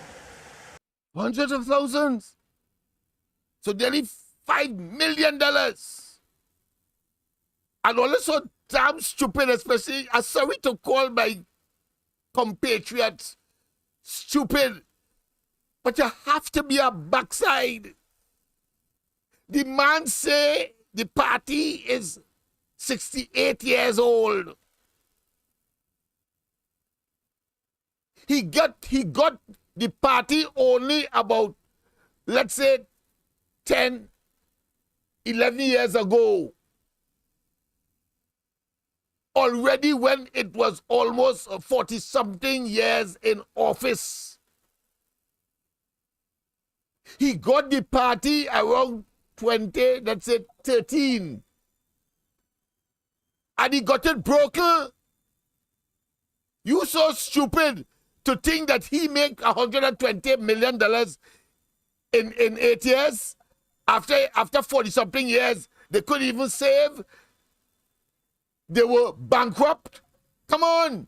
Hundreds of thousands. So nearly $5 million. And also damn stupid, especially, I'm sorry to call my compatriots stupid, but you have to be a backside. The man say the party is 68 years old. He got the party only about, let's say, 10, 11 years ago. Already when it was almost 40-something years in office. He got the party around 20, let's say 13. And he got it broken. You so stupid to think that he make $120 million in 8 years. After 40-something years, they couldn't even save. They were bankrupt. Come on.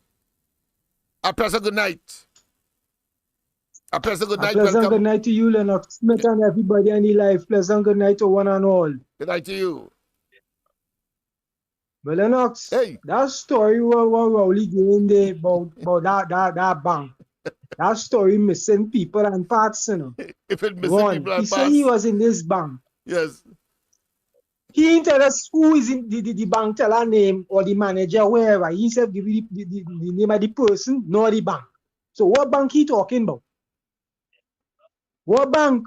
A pleasant good night. A pleasant good night. Pleasant good night to you, Lennox Smith, and everybody in the life. Pleasant good night to one and all. Good night to you. But Lennox, hey, that story what Rowley doing there about that bank. That story missing people and parts, you know. If it missing people and parts. He said he was in this bank. Yes. He didn't tell us who is in the bank teller name or the manager, wherever. He said the name of the person, nor the bank. So what bank he talking about? What bank?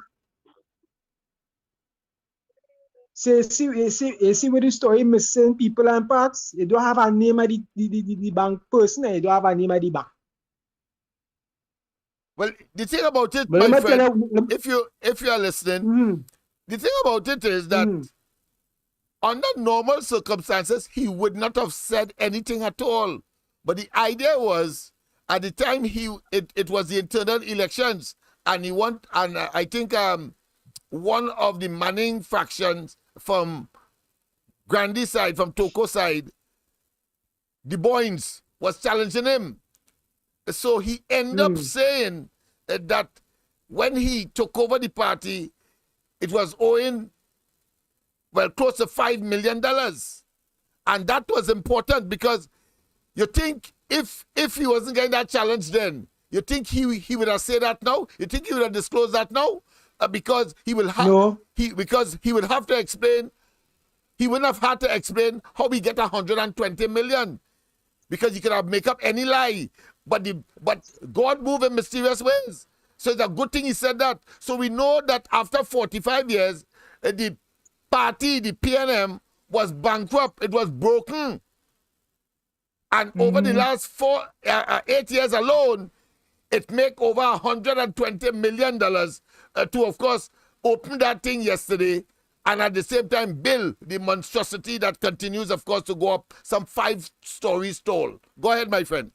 See with the story missing people and parts. You don't have a name of the bank person, and you don't have a name of the bank. Well, the thing about it, my friend, if you are listening, the thing about it is that under normal circumstances, he would not have said anything at all. But the idea was, at the time it was the internal elections, and I think one of the Manning factions from Grandy side, from Toko side, the Boynes, was challenging him. So he ended up saying that when he took over the party, it was owing, well, close to $5 million. And that was important because you think if he wasn't getting that challenge then, you think he would have said that now? You think he would have disclosed that now? Because he will have because he would have to explain. He wouldn't have had to explain how we get 120 million, because he could have make up any lie. But God moved in mysterious ways. So it's a good thing he said that. So we know that after 45 years, the party, the PNM, was bankrupt. It was broken. And over the last 8 years alone, it make over $120 million to, of course, open that thing yesterday and at the same time build the monstrosity that continues, of course, to go up some 5 stories tall. Go ahead, my friend.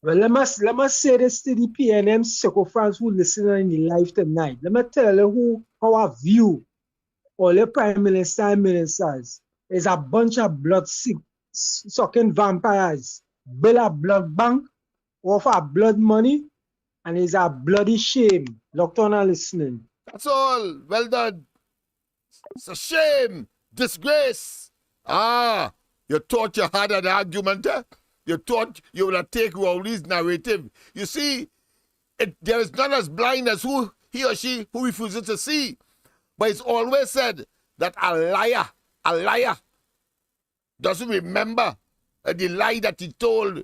Well, let me say this to the PNM sycophants who listen in the live tonight. Let me tell you who our view, all the prime minister and ministers, is a bunch of blood-sucking vampires. Build a blood bank, offer blood money, and it's a bloody shame. Locked on and listening. That's all. Well done. It's a shame. Disgrace. Ah, you thought you had an argument, eh? You thought you would have taken Rowley's narrative. You see, there is none as blind as he or she who refuses to see. But it's always said that a liar doesn't remember the lie that he told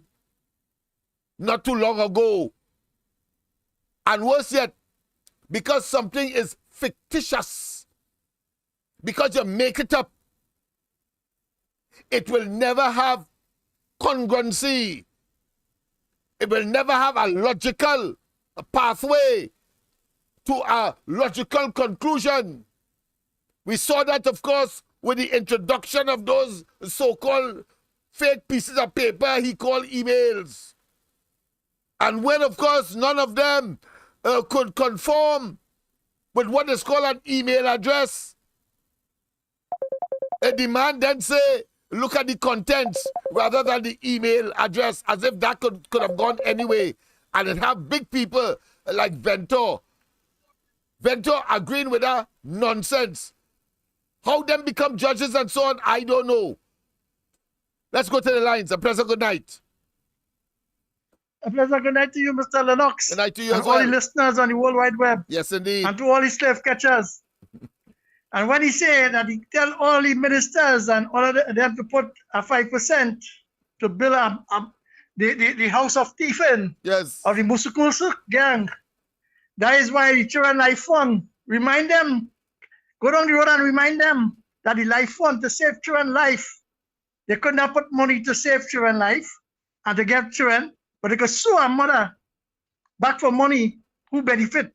not too long ago. And worse yet, because something is fictitious, because you make it up, it will never have congruency. It will never have a logical pathway to a logical conclusion. We saw that, of course, with the introduction of those so-called fake pieces of paper he called emails. And when, of course, none of them could conform with what is called an email address, the man then say, look at the contents rather than the email address, as if that could have gone anyway. And it have big people like Ventor agreeing with that nonsense. How them become judges and so on, I don't know. Let's go to the lines. A pleasant good night. A pleasant good night to you, Mr. Lennox. Good night to you and as well. all the listeners on the World Wide Web. Yes, indeed. And to all the slave catchers. And when he said that he tell all the ministers and all of them to put a 5% to build the house of thieving of the Musukulsu gang, that is why the Children Life Fund, remind them, go down the road and remind them that the Life Fund to save children life, they could not put money to save children life and to give children, but they could sue a mother back for money who benefit.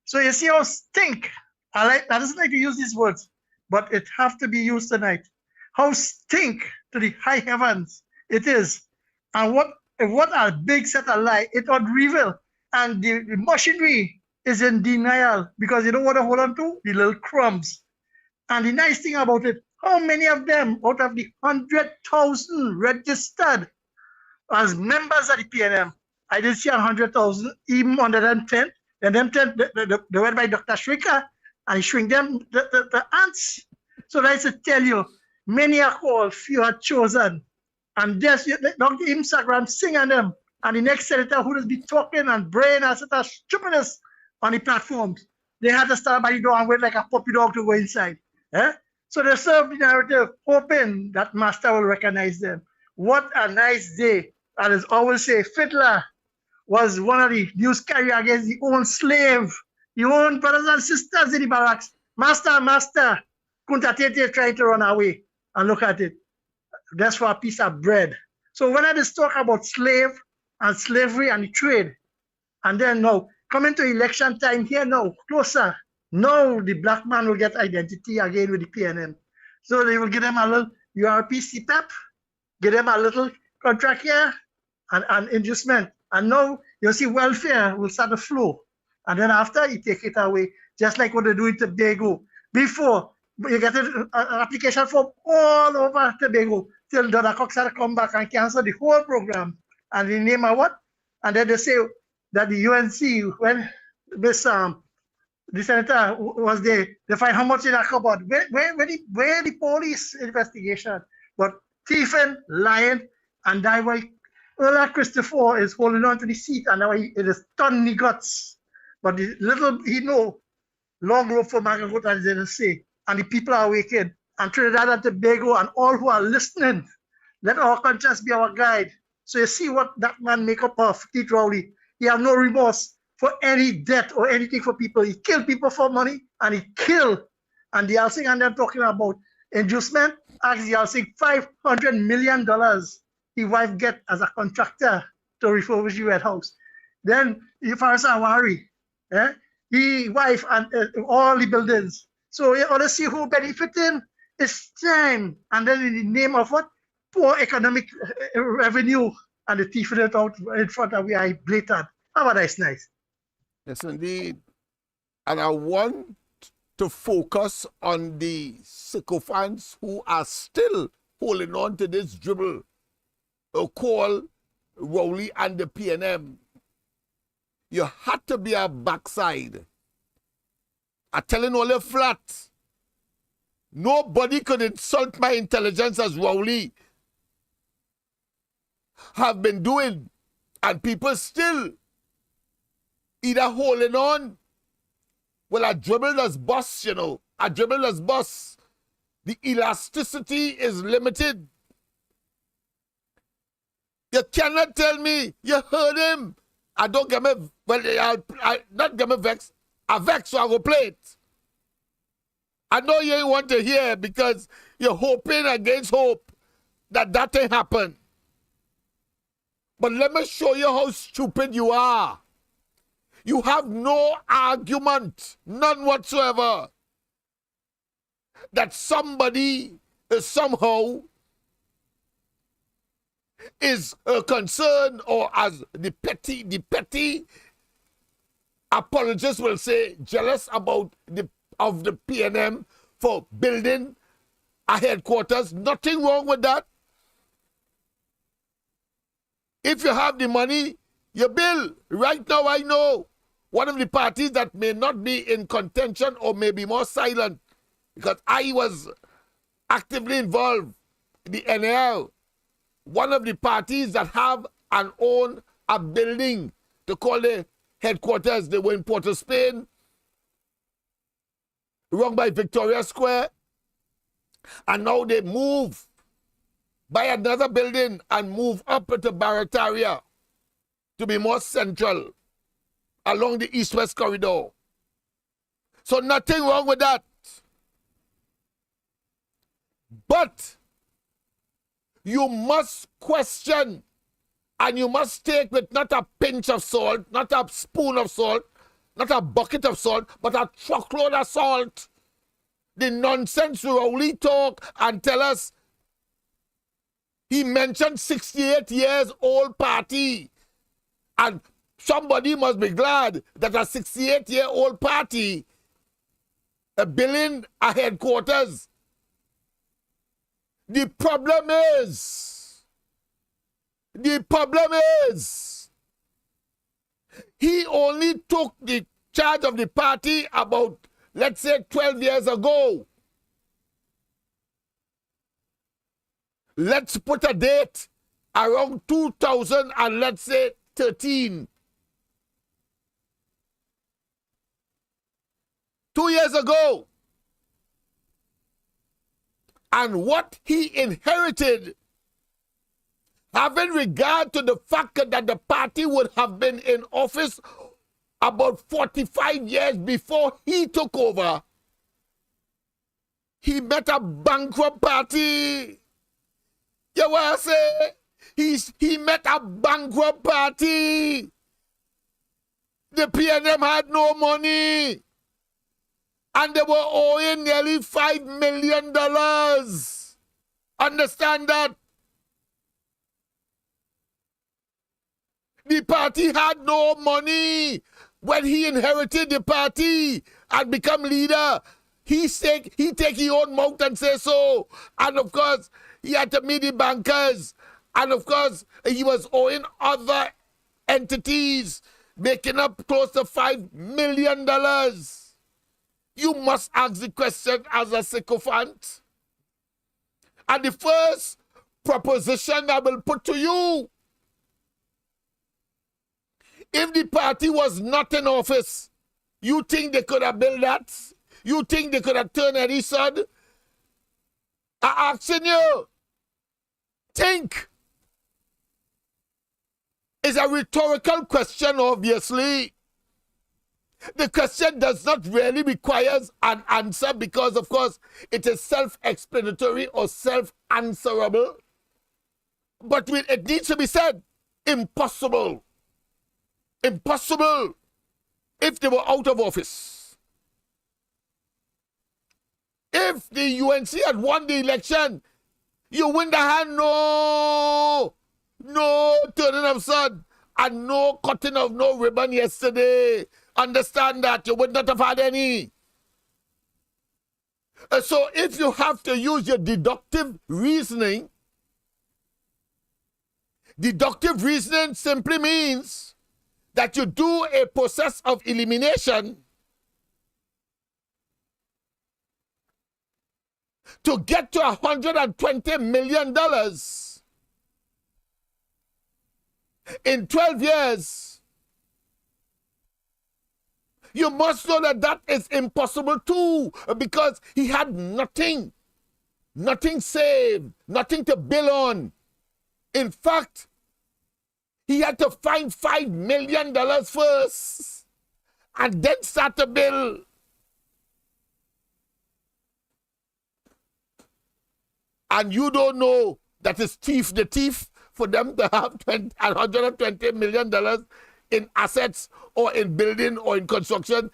So you see how stink. I doesn't like to use these words, but it have to be used tonight. How stink to the high heavens it is. And what a big set of lie it would reveal. And the machinery is in denial because they don't want to hold on to the little crumbs. And the nice thing about it, how many of them out of the 100,000 registered as members of the PNM, I didn't see 100,000, even under them 10, and them 10, they went by Dr. Shrika, and he shrink them, the ants. So that's to tell you, many are called, few are chosen. And there's Dr. Instagram singing them. And the next senator who will be talking and brain and such a stupidness on the platforms, they had to start by the door and wait like a puppy dog to go inside. So they serve the narrative, hoping that master will recognize them. What a nice day. And as always say, Fiddler was one of the news carrier against the own slave. Your own brothers and sisters in the barracks. Master, Kunta Tete trying to run away. And look at it. That's for a piece of bread. So when I just talk about slave and slavery and the trade, and then now, coming to election time here now, closer, now the black man will get identity again with the PNM. So they will give them a little URP CPAP, give them a little contract here, and inducement. And now, you see, welfare will start to flow. And then after, you take it away, just like what they do in Tobago. Before, you get an application form all over Tobago till Donna Cox had to come back and cancel the whole program. And the name of what? And then they say that the UNC, when this the senator was there, they find how much in a cupboard. Where the police investigation? But thieving, lying, and that way, Earl Christopher is holding on to the seat, and now it is turning the guts. But the little he know, long rope for Margaret, as they say, and the people are awakened. And Trinidad and Tobago and all who are listening, let our conscience be our guide. So you see what that man make up of, Keith Rowley. He have no remorse for any debt or anything for people. He killed people for money, and he killed. And the Alsing and them talking about inducement, asked the Alsing $500 million his wife get as a contractor to refurbish the Red House. Then Faris Awari, he wife and all the buildings. So you ought to see who benefiting. It's time. And then in the name of what? Poor economic revenue, and the thief it out in front of we are blatant. How about that's nice? Yes, indeed. And I want to focus on the sycophants who are still holding on to this dribble, call Rowley and the PNM. You had to be a backside. I'm telling all you flat. Nobody could insult my intelligence as Rowley have been doing. And people still either holding on. Well, a dribble does bust, you know. A dribble does bust. The elasticity is limited. You cannot tell me you heard him. I don't get me, well, I not get me vexed. I vex, so I will play it. I know you ain't want to hear because you're hoping against hope that thing happen. But let me show you how stupid you are. You have no argument, none whatsoever, that somebody is somehow is concerned, or as the petty apologists will say, jealous about the PNM for building a headquarters. Nothing wrong with that. If you have the money, you build. Right now, I know one of the parties that may not be in contention or may be more silent, because I was actively involved in the NL. One of the parties that have and own a building to call the headquarters, they were in Port of Spain, wrong by Victoria Square, and now they move, buy another building and move up into Barataria to be more central along the east-west corridor. So nothing wrong with that. But you must question, and you must take with not a pinch of salt, not a spoon of salt, not a bucket of salt, but a truckload of salt. The nonsense Rowley talk and tell us he mentioned 68 years old party. And somebody must be glad that a 68-year-old party building a headquarters. The problem is, he only took the charge of the party about, let's say, 12 years ago. Let's put a date around 2000 and let's say 13. 2 years ago. And what he inherited, having regard to the fact that the party would have been in office about 45 years before he took over, he met a bankrupt party. You want to say? He met a bankrupt party. The PNM had no money. And they were owing nearly $5 million. Understand that? The party had no money. When he inherited the party and become leader, he take his own mouth and say so. And of course, he had to meet the bankers. And of course, he was owing other entities, making up close to $5 million. You must ask the question as a sycophant. And the first proposition I will put to you, if the party was not in office, you think they could have built that? You think they could have turned any sod? I'm asking you, think. It's a rhetorical question, obviously. The question does not really require an answer because, of course, it is self-explanatory or self-answerable. But it needs to be said, impossible. Impossible. if they were out of office. If the UNC had won the election, you win the hand, no turning of sun, and no cutting of no ribbon yesterday. Understand that you would not have had any. So if you have to use your deductive reasoning simply means that you do a process of elimination to get to $120 million in 12 years. You must know that that is impossible too, because he had nothing saved, nothing to build on. In fact, he had to find $5 million first and then start to build. And you don't know that it's the thief for them to have $120 million in assets or in building or in construction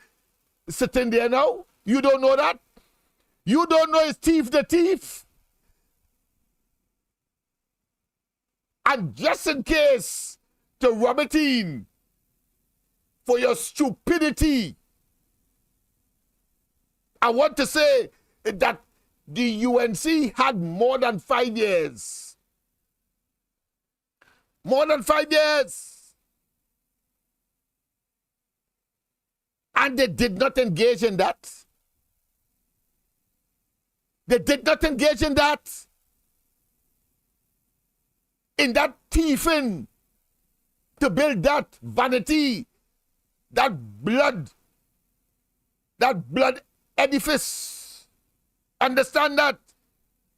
sitting there now? You don't know that? You don't know it's the thief? And just in case to rub it in for your stupidity, I want to say that the UNC had more than 5 years. More than 5 years. And they did not engage in that. They did not engage in that. In that thieving to build that vanity, that blood edifice. Understand that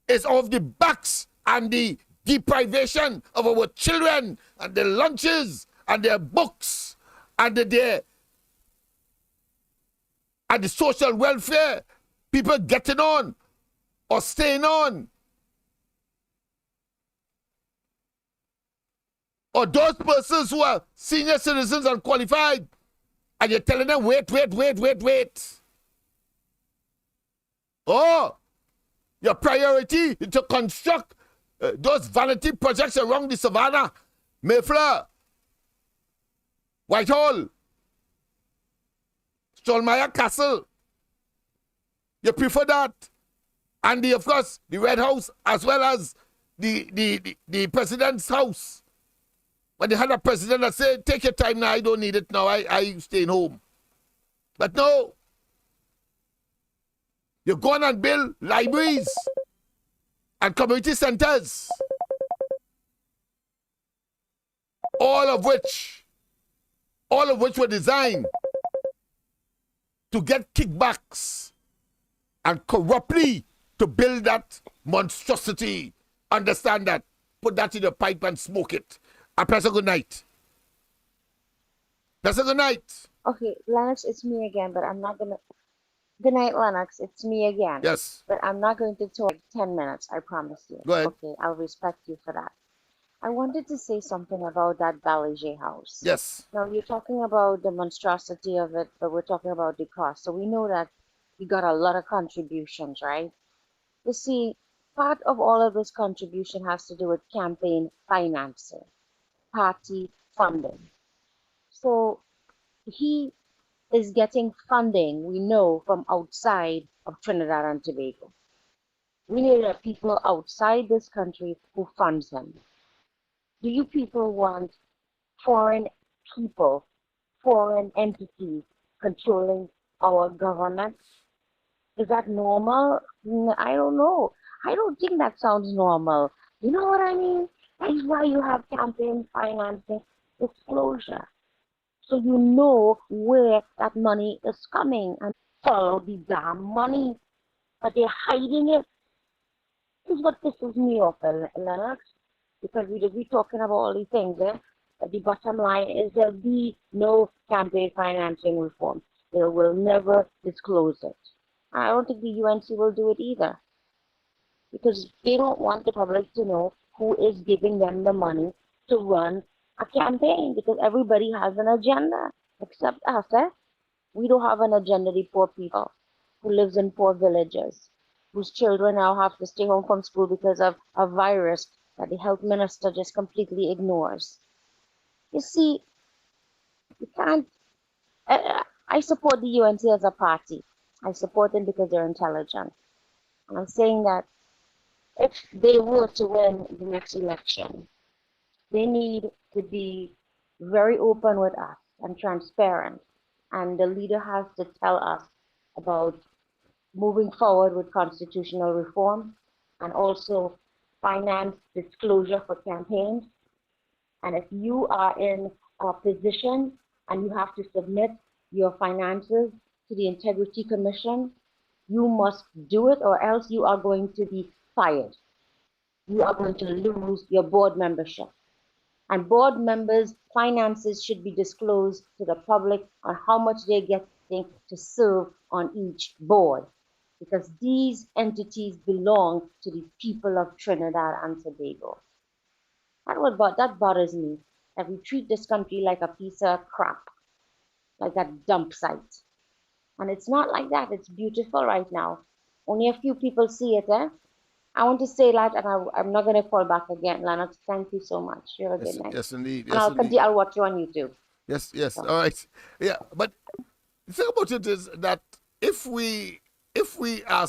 is of the backs and the deprivation of our children and their lunches and their books and the social welfare, people getting on or staying on. Or those persons who are senior citizens and qualified, and you're telling them, wait. Oh, your priority is to construct those vanity projects around the Savannah, Mayflower, Whitehall, Stolmeyer Castle. You prefer that. And of course, the Red House, as well as the president's house. When they had a president that said, take your time now, I don't need it now, I staying home. But no. You go on and build libraries and community centers. All of which were designed to get kickbacks and corruptly to build that monstrosity. Understand that. Put that in your pipe and smoke it. And press a good night. Press a good night. Okay, Lennox, it's me again, but I'm not gonna. Good night, Lennox. It's me again. Yes. But I'm not going to talk 10 minutes. I promise you. Go ahead. Okay, I'll respect you for that. I wanted to say something about that Balaji house. Yes. Now, you're talking about the monstrosity of it, but we're talking about the cost. So we know that you got a lot of contributions, right? You see, part of all of this contribution has to do with campaign financing, party funding. So he is getting funding, we know, from outside of Trinidad and Tobago. We know there are people outside this country who funds him. Do you people want foreign people, foreign entities controlling our government? Is that normal? I don't know. I don't think that sounds normal. You know what I mean? That's why you have campaign financing disclosure. So you know where that money is coming and follow the damn money. But they're hiding it. This is what pisses me off, Lennox. Because we're talking about all these things, eh? But the bottom line is there'll be no campaign financing reform. They will never disclose it. I don't think the UNC will do it either. Because they don't want the public to know who is giving them the money to run a campaign, because everybody has an agenda except us, eh? We don't have an agenda, the poor people who lives in poor villages, whose children now have to stay home from school because of a virus that the health minister just completely ignores. You see, you can't. I support the UNC as a party. I support them because they're intelligent. And I'm saying that if they were to win the next election, they need to be very open with us and transparent. And the leader has to tell us about moving forward with constitutional reform and also finance disclosure for campaigns. And if you are in a position and you have to submit your finances to the Integrity Commission, you must do it, or else you are going to be fired. You are going to lose your board membership. And board members' finances should be disclosed to the public on how much they're getting to serve on each board, because these entities belong to the people of Trinidad and Tobago. That bothers me, that we treat this country like a piece of crap, like a dump site. And it's not like that. It's beautiful right now. Only a few people see it, eh? I want to say that, and I'm not going to fall back again. Lennox, thank you so much. You have a good night. Yes, indeed. And I'll watch you on YouTube. Yes, yes. So. All right. Yeah, but the thing about it is that if we are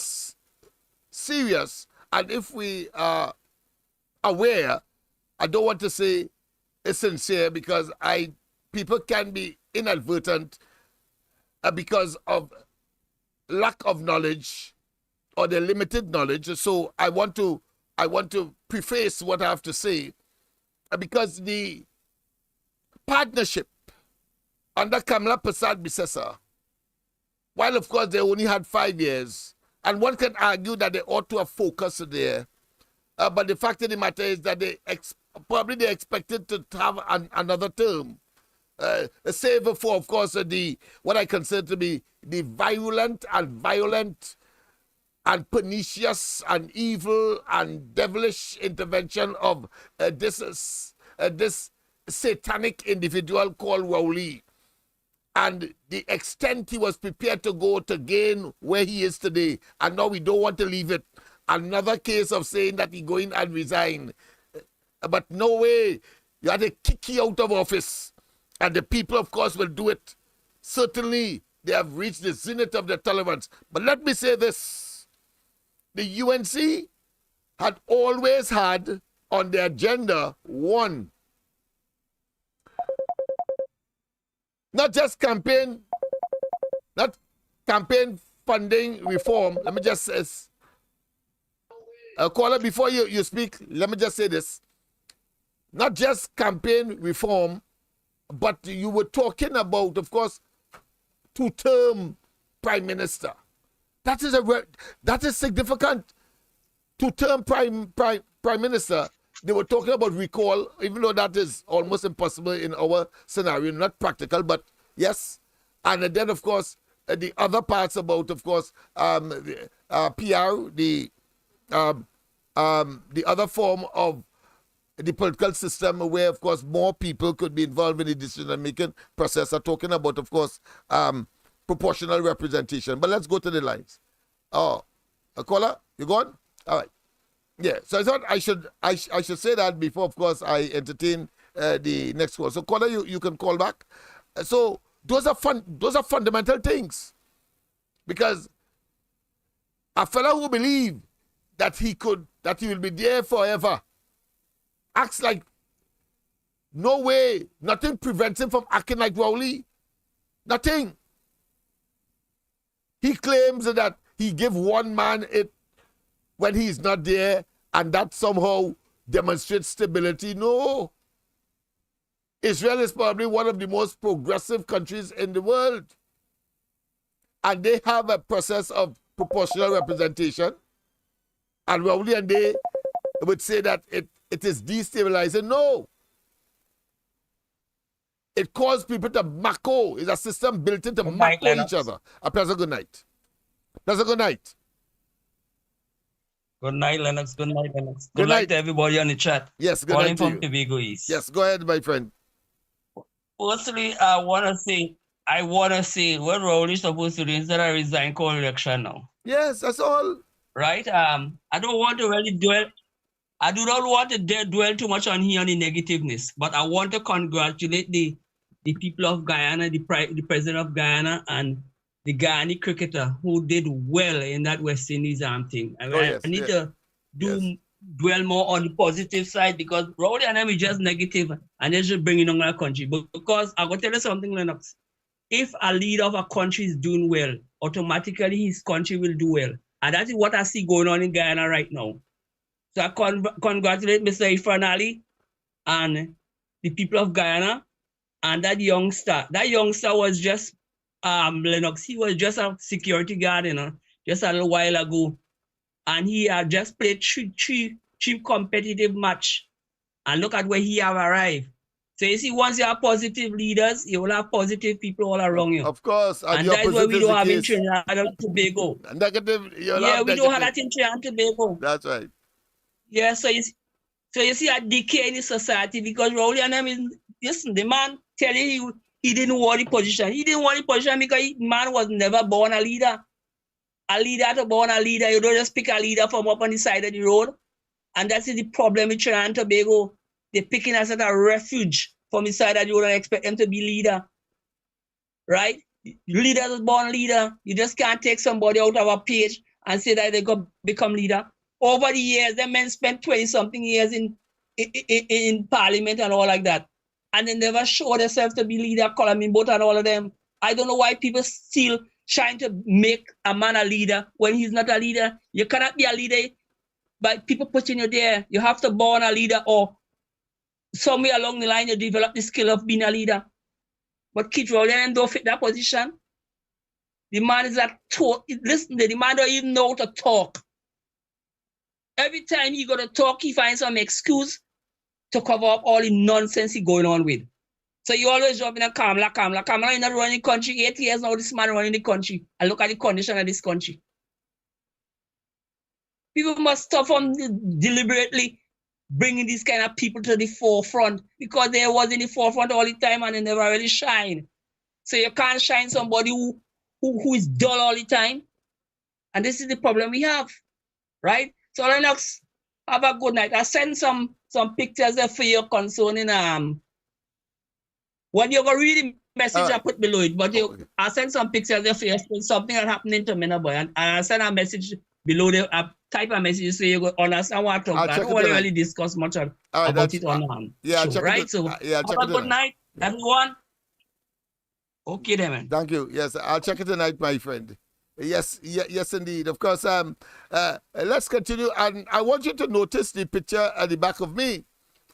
serious and if we are aware, I don't want to say it's sincere, because people can be inadvertent because of lack of knowledge or their limited knowledge. So I want to preface what I have to say, because the partnership under Kamala Persad-Bissessar, while of course they only had 5 years, and one can argue that they ought to have focused there, but the fact of the matter is that they probably expected to have another term, save for, of course, what I consider to be the violent and pernicious and evil and devilish intervention of this satanic individual called Rowley, and the extent he was prepared to go to gain where he is today. And now we don't want to leave it. Another case of saying that he go in and resign. But no way. You had to kick you out of office. And the people, of course, will do it. Certainly, they have reached the zenith of their tolerance. But let me say this. The UNC had always had on their agenda one, not campaign funding reform. Let me just say, caller, before you speak, let me just say this. Not just campaign reform, but you were talking about, of course, two-term prime minister. That is significant. Two-term prime minister. They were talking about recall, even though that is almost impossible in our scenario, not practical, but yes. And then, of course, the other parts about, of course, PR, the other form of the political system where, of course, more people could be involved in the decision-making process, are talking about, of course, proportional representation. But let's go to the lines. Oh, a caller, you gone? All right. Yeah, so I thought I should say that before, of course, I entertain the next call. So, caller, you can call back. So those are fundamental things, because a fellow who believes that he will be there forever acts like, no way, nothing prevents him from acting like Rowley. Nothing. He claims that he give one man it when he's not there, and that somehow demonstrates stability. No. Israel is probably one of the most progressive countries in the world. And they have a process of proportional representation. And Rowley and they would say that it is destabilizing. No. It caused people to macko. It's a system built in to macko each other. A pleasant good night. Pleasant good night. Good night, Lennox. Good night, Lennox. Good night to everybody on the chat. Yes, good night night from Tobago East. Yes, go ahead, my friend. Firstly, I want to say I want to say what Rowley supposed to do instead of resign, call election now. Yes, that's all. Right? I don't want to really dwell. I do not want to dwell too much on here on the negativeness, but I want to congratulate the people of Guyana, the president of Guyana, and the Guyana cricketer who did well in that West Indies thing. I need to dwell more on the positive side, because Rowley and them is just negative and they should bring it on our country. But because I'm going to tell you something, Lennox. If a leader of a country is doing well, automatically his country will do well. And that is what I see going on in Guyana right now. So I congratulate Mr. Ifan Ali and the people of Guyana and that youngster. That youngster was just, Lennox, he was just a security guard, just a little while ago. And he had just played three competitive match. And look at where he have arrived. So you see, once you have positive leaders, you will have positive people all around you. Of course. And that's what we don't have in Trinidad and Tobago. Negative. We don't have that in Trinidad and Tobago. That's right. Yeah, so you see a decay in the society, because Rowley and them listen, the man tell you he didn't want the position. He didn't want the position because the man was never born a leader. A leader to born a leader, you don't just pick a leader from up on the side of the road. And that's the problem with Trinidad and Tobago. They're picking us as a refuge from the side of the road and expect them to be leader. Right? Leaders is born leader. You just can't take somebody out of a page and say that they go become leader. Over the years, the men spent 20-something years in parliament and all like that. And they never show themselves to be leader, Column Boat and all of them. I don't know why people still trying to make a man a leader when he's not a leader. You cannot be a leader by people putting you there. You have to born a leader, or somewhere along the line you develop the skill of being a leader. But Keith Rowley don't fit that position. The man is like, listen, the man don't even know how to talk. Every time he go to talk, he finds some excuse to cover up all the nonsense he going on with. So you always jump in a Kamala. Kamala is not running the country. 8 years now, this man running the country. And look at the condition of this country. People must stop from deliberately bringing these kind of people to the forefront, because they was in the forefront all the time and they never really shine. So you can't shine somebody who is dull all the time. And this is the problem we have, right? So Lennox, have a good night. I send some pictures there for you concerning when you go read the message I put below it, but I send some pictures there for you, something that happening to me now, boy, and I send a message below there. I type a message so you go understand what I'm talking about. I don't want to really discuss much about it on yeah, show, right? So have a good night, everyone. Okay then, man. Thank you. Yes, I'll check it tonight, my friend. Yes, indeed. Of course, let's continue. And I want you to notice the picture at the back of me,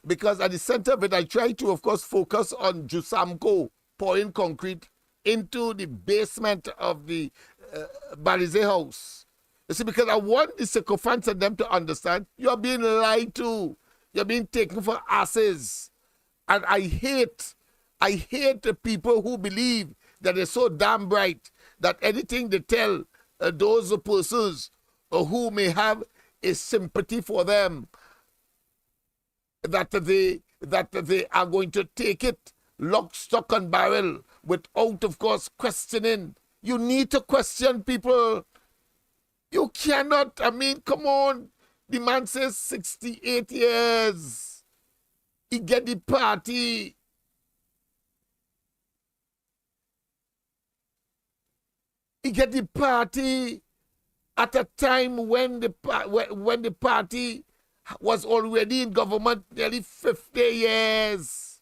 because at the center of it, I try to, of course, focus on Jusamco pouring concrete into the basement of the Balize house. You see, because I want the sycophants and them to understand you're being lied to. You're being taken for asses. And I hate the people who believe that they're so damn bright that anything they tell those persons who may have a sympathy for them, that they are going to take it lock, stock, and barrel without, of course, questioning. You need to question people. You cannot, I mean, come on. The man says 68 years. He get the party. He get the party at a time when the party was already in government nearly 50 years.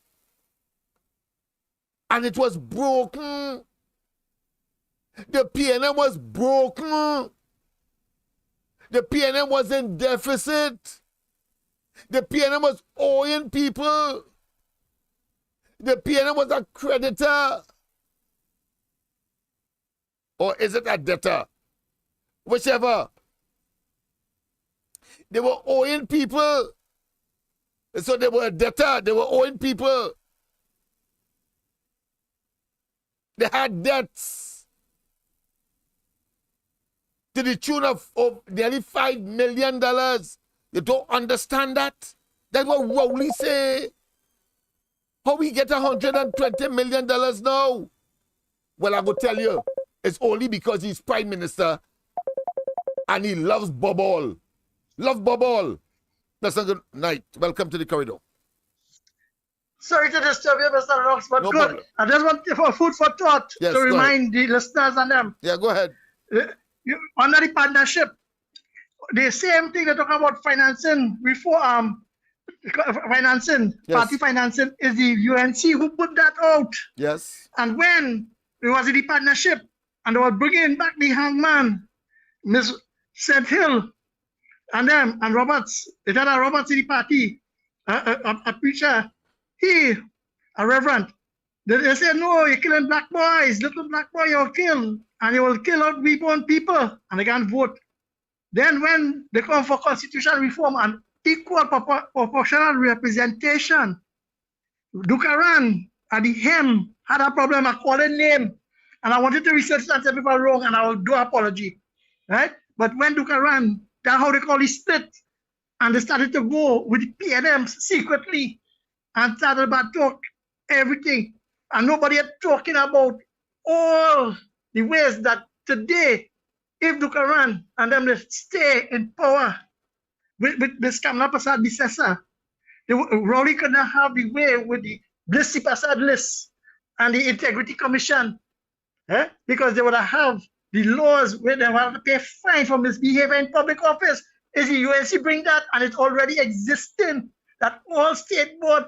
And it was broken. The PNM was broken. The PNM was in deficit. The PNM was owing people. The PNM was a creditor. Or is it a debtor? Whichever. They were owing people. So they were a debtor. They were owing people. They had debts to the tune of nearly $5 million. You don't understand that? That's what Rowley say. How we get $120 million now? Well, I go tell you, it's only because he's prime minister and he loves bubble. Love bubble. That's a good night. Welcome to the corridor. Sorry to disturb you, Mr. Rocks, but No good. problem. I just want for food for thought Yes, to go remind the listeners and them. Yeah, go ahead. Under the partnership, the same thing they talk about financing reform, financing, Yes. party financing is the UNC who put that out. Yes. And when it was in the partnership and they were bringing back the hangman, Miss St. Hill, and them, and Roberts, it had a Roberts in the party, a preacher, a reverend. They said, no, you're killing black boys, little black boy you'll kill, and you will kill out reborn people, and they can't vote. Then when they come for constitutional reform and equal proportional representation, Dukaran at the hem had a problem, I call it name, and I wanted to research that and people wrong, and I will do apology, right? But when Dukaran, that's how they call it split, and they started to go with the PNMs secretly, and started about talk everything, and nobody had talking about all the ways that today, if Dukaran and them they stay in power with this Kamala Prasad Bissessa, Rowley could not have the way with the Blissy Prasad list and the Integrity Commission, because they would have the laws where they would have to pay fine for misbehavior in public office. Is the UNC bring that, and it's already existing that all state board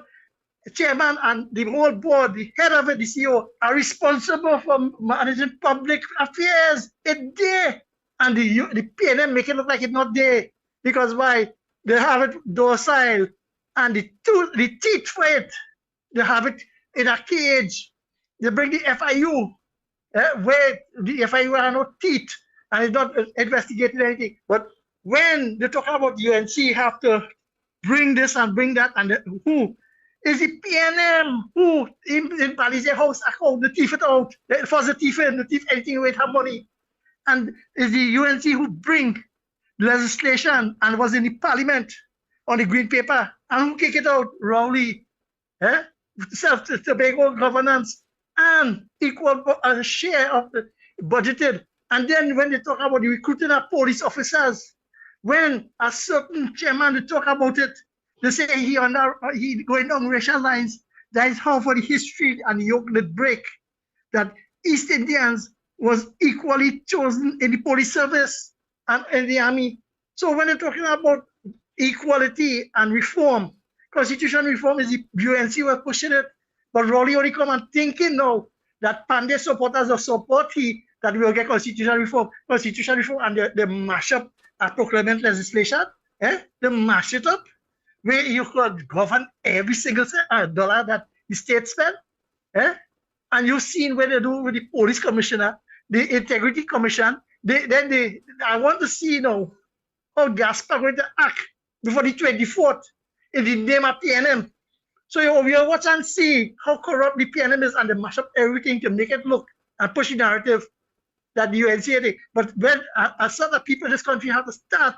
chairman and the whole board, the head of it, the CEO, are responsible for managing public affairs. It's there, and the PNM make it look like it's not there, because why? They have it docile, and the teeth for it, they have it in a cage. They bring the FIU, where the FIU have no teeth, and it's not investigating anything. But when they talk about the UNC, have to bring this and bring that, and who? Is the PNM who in Pali's house account, the thief it out, force the thief in, the thief anything with her money. And is the UNC who bring legislation and was in the parliament on the green paper, and who kick it out? Rowley, self-Tobago governance, and equal share of the budgeted. And then when they talk about the recruiting of police officers, when a certain chairman they talk about it, they say he going down racial lines. That is how for the history and the Euclid break that East Indians was equally chosen in the police service and in the army. So when they're talking about equality and reform, constitutional reform is the UNC were pushing it, but Rowley only come and thinking now that Pandey supporters of support that we will get constitutional reform, and they mash up a procurement legislation, they mash it up, where you could govern every single dollar that the state spend, and you've seen what they do with the police commissioner, the integrity commission. I want to see now how Gaspar going to act before the 24th in the name of PNM. So you watch and see how corrupt the PNM is, and they mash up everything to make it look and push the narrative that the UNC did. But when a set of people in this country have to start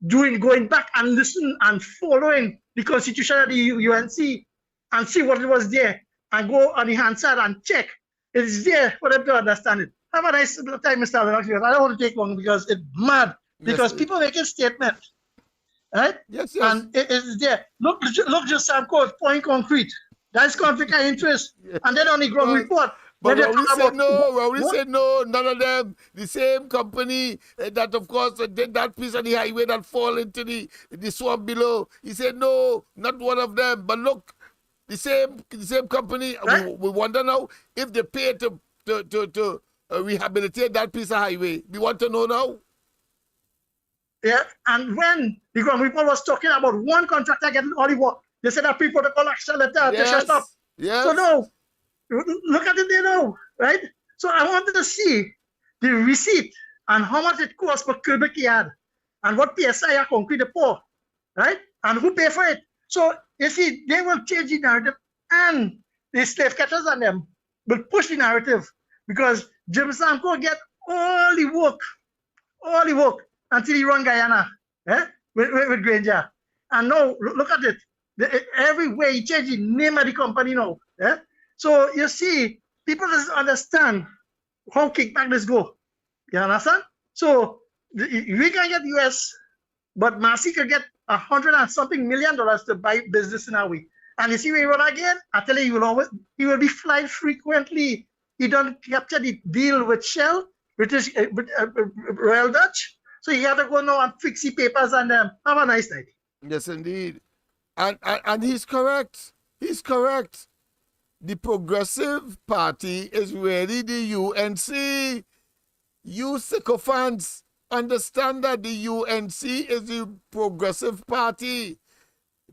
going back and listen and following the constitution of the UNC and see what it was there, and go on the Hansard and check it's there for them to understand it. Have a nice time, Mr. Lennox. I don't want to take long because it's mad. Because people make a statement, right? Yes. And it's there. Look, just Sam Court, point concrete. That's conflict of interest. And then on the ground report. But Rowley said no, none of them. The same company that, of course, did that piece of the highway that fall into the swamp below. He said no, not one of them. But look, the same company. Right? We wonder now if they pay to rehabilitate that piece of highway. We want to know now. Yeah, and when the ground report was talking about one contractor getting all the work, they said that pre-protocol action letter. They shut up. Yes. So no. Look at it there now, right? So I wanted to see the receipt and how much it costs per cubic yard and what PSI are concrete pour, right? And who pay for it. So you see, they will change the narrative, and the slave catchers and them will push the narrative, because Jim Samko get all the work until he run Guyana, with Granger. And now look at it. Every way he changed the name of the company now. So you see, people doesn't understand how kickback this go. You understand? So we can get US, but Marcy could get $100 and something million to buy business in our way. And you see where he run again? I tell you, he will be flying frequently. He done capture the deal with Shell, British Royal Dutch. So he had to go now and fix the papers and have a nice night. Yes, indeed. And he's correct. He's correct. The Progressive Party is really the UNC. You sycophants understand that the UNC is the Progressive Party.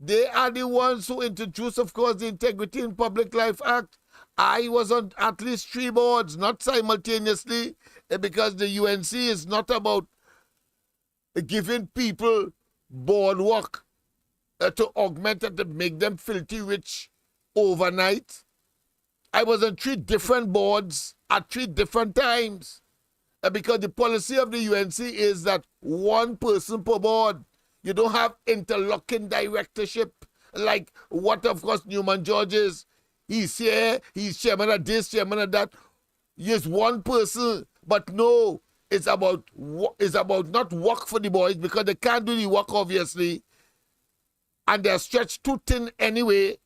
They are the ones who introduced, of course, the Integrity in Public Life Act. I was on at least 3 boards, not simultaneously, because the UNC is not about giving people boardwalk to augment and to make them filthy rich overnight. I was on 3 different boards at 3 different times, because the policy of the UNC is that 1 person per board. You don't have interlocking directorship like what, of course, Newman George is. He's here, he's chairman of this, chairman of that. He's 1 person, but no, it's about not work for the boys because they can't do the work, obviously. And they're stretched too thin anyway,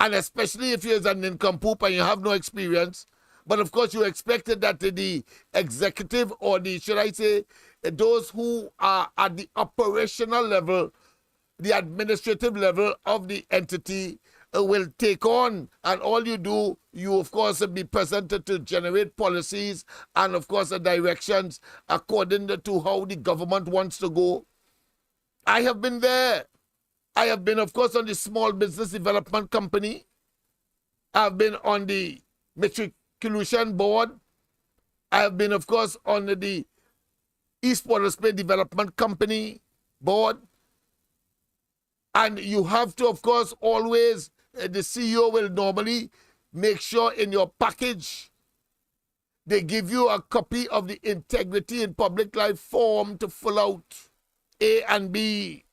and especially if you're an nincompoop and you have no experience. But of course, you expected that the executive or the, should I say, those who are at the operational level, the administrative level of the entity will take on. And all you do, you of course be presented to generate policies and of course the directions according to how the government wants to go. I have been there. I have been, of course, on the Small Business Development Company. I've been on the Matriculation Board. I have been, of course, on the East Port of Spain Development Company Board. And you have to, of course, always, the CEO will normally make sure in your package they give you a copy of the Integrity in Public Life form to fill out, A and B.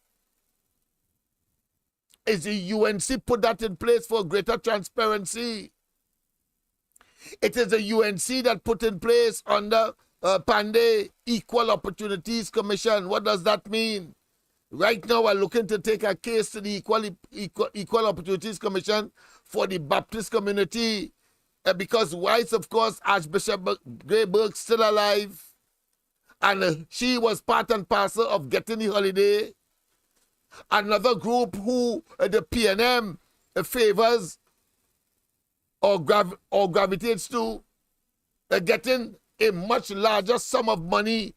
Is the UNC put that in place for greater transparency? It is the UNC that put in place under Pandey Equal Opportunities Commission. What does that mean? Right now, we're looking to take a case to the Equal Opportunities Commission for the Baptist community because whilst, of course, Archbishop Grayburg still alive, and she was part and parcel of getting the holiday. Another group who the PNM favors or gravitates to getting a much larger sum of money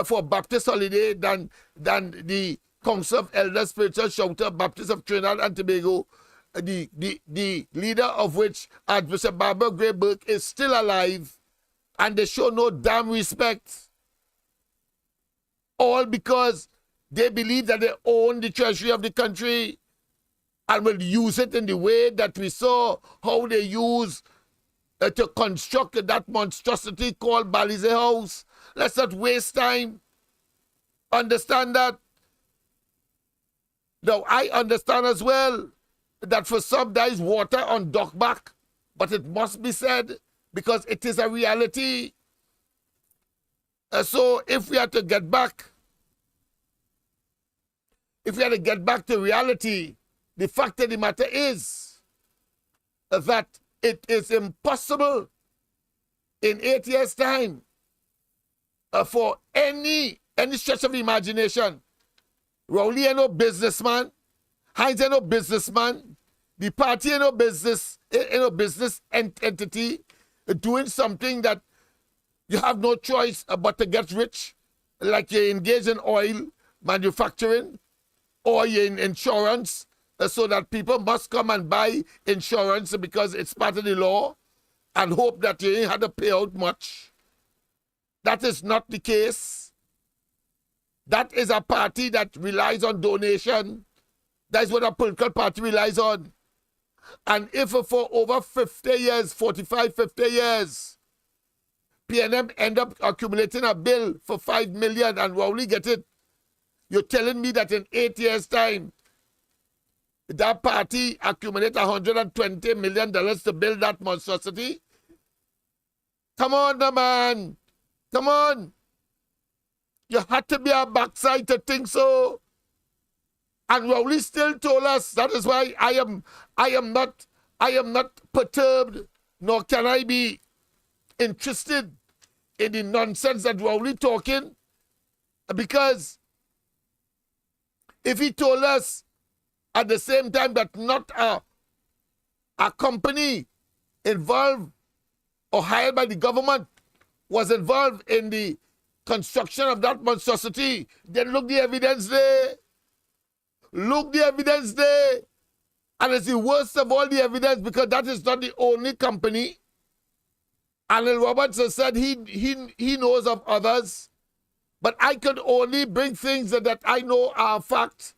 for Baptist holiday than the Council of Elders Spiritual Shelter Baptist of Trinidad and Tobago, the leader of which, Archbishop Barbara Grayburg, is still alive, and they show no damn respect. All because they believe that they own the treasury of the country and will use it in the way that we saw how they use to construct that monstrosity called Balize House. Let's not waste time. Understand that. Now, I understand as well that for some there is water on Dockback, but it must be said because it is a reality. So if we are to get back, to reality, the fact of the matter is that it is impossible in 8 years' time for any stretch of imagination. Rowley ain't no businessman. Hines ain't no businessman. The party ain't no business entity doing something that you have no choice but to get rich, like you engage in oil manufacturing or you're in insurance, so that people must come and buy insurance because it's part of the law and hope that you ain't had to pay out much. That is not the case. That is a party that relies on donation. That is what a political party relies on. And if for over 50 years, 45, 50 years, PNM end up accumulating a bill for $5 million and Rowley get it, you're telling me that in 8 years' time, that party accumulate $120 million to build that monstrosity? Come on, the man. Come on. You had to be a backside to think so. And Rowley still told us, that is why I am not perturbed, nor can I be interested in the nonsense that Rowley talking, because if he told us at the same time that not a company involved or hired by the government was involved in the construction of that monstrosity, then look the evidence there. Look the evidence there. And it's the worst of all the evidence, because that is not the only company. Alan Roberts has said he knows of others, but I could only bring things that I know are fact.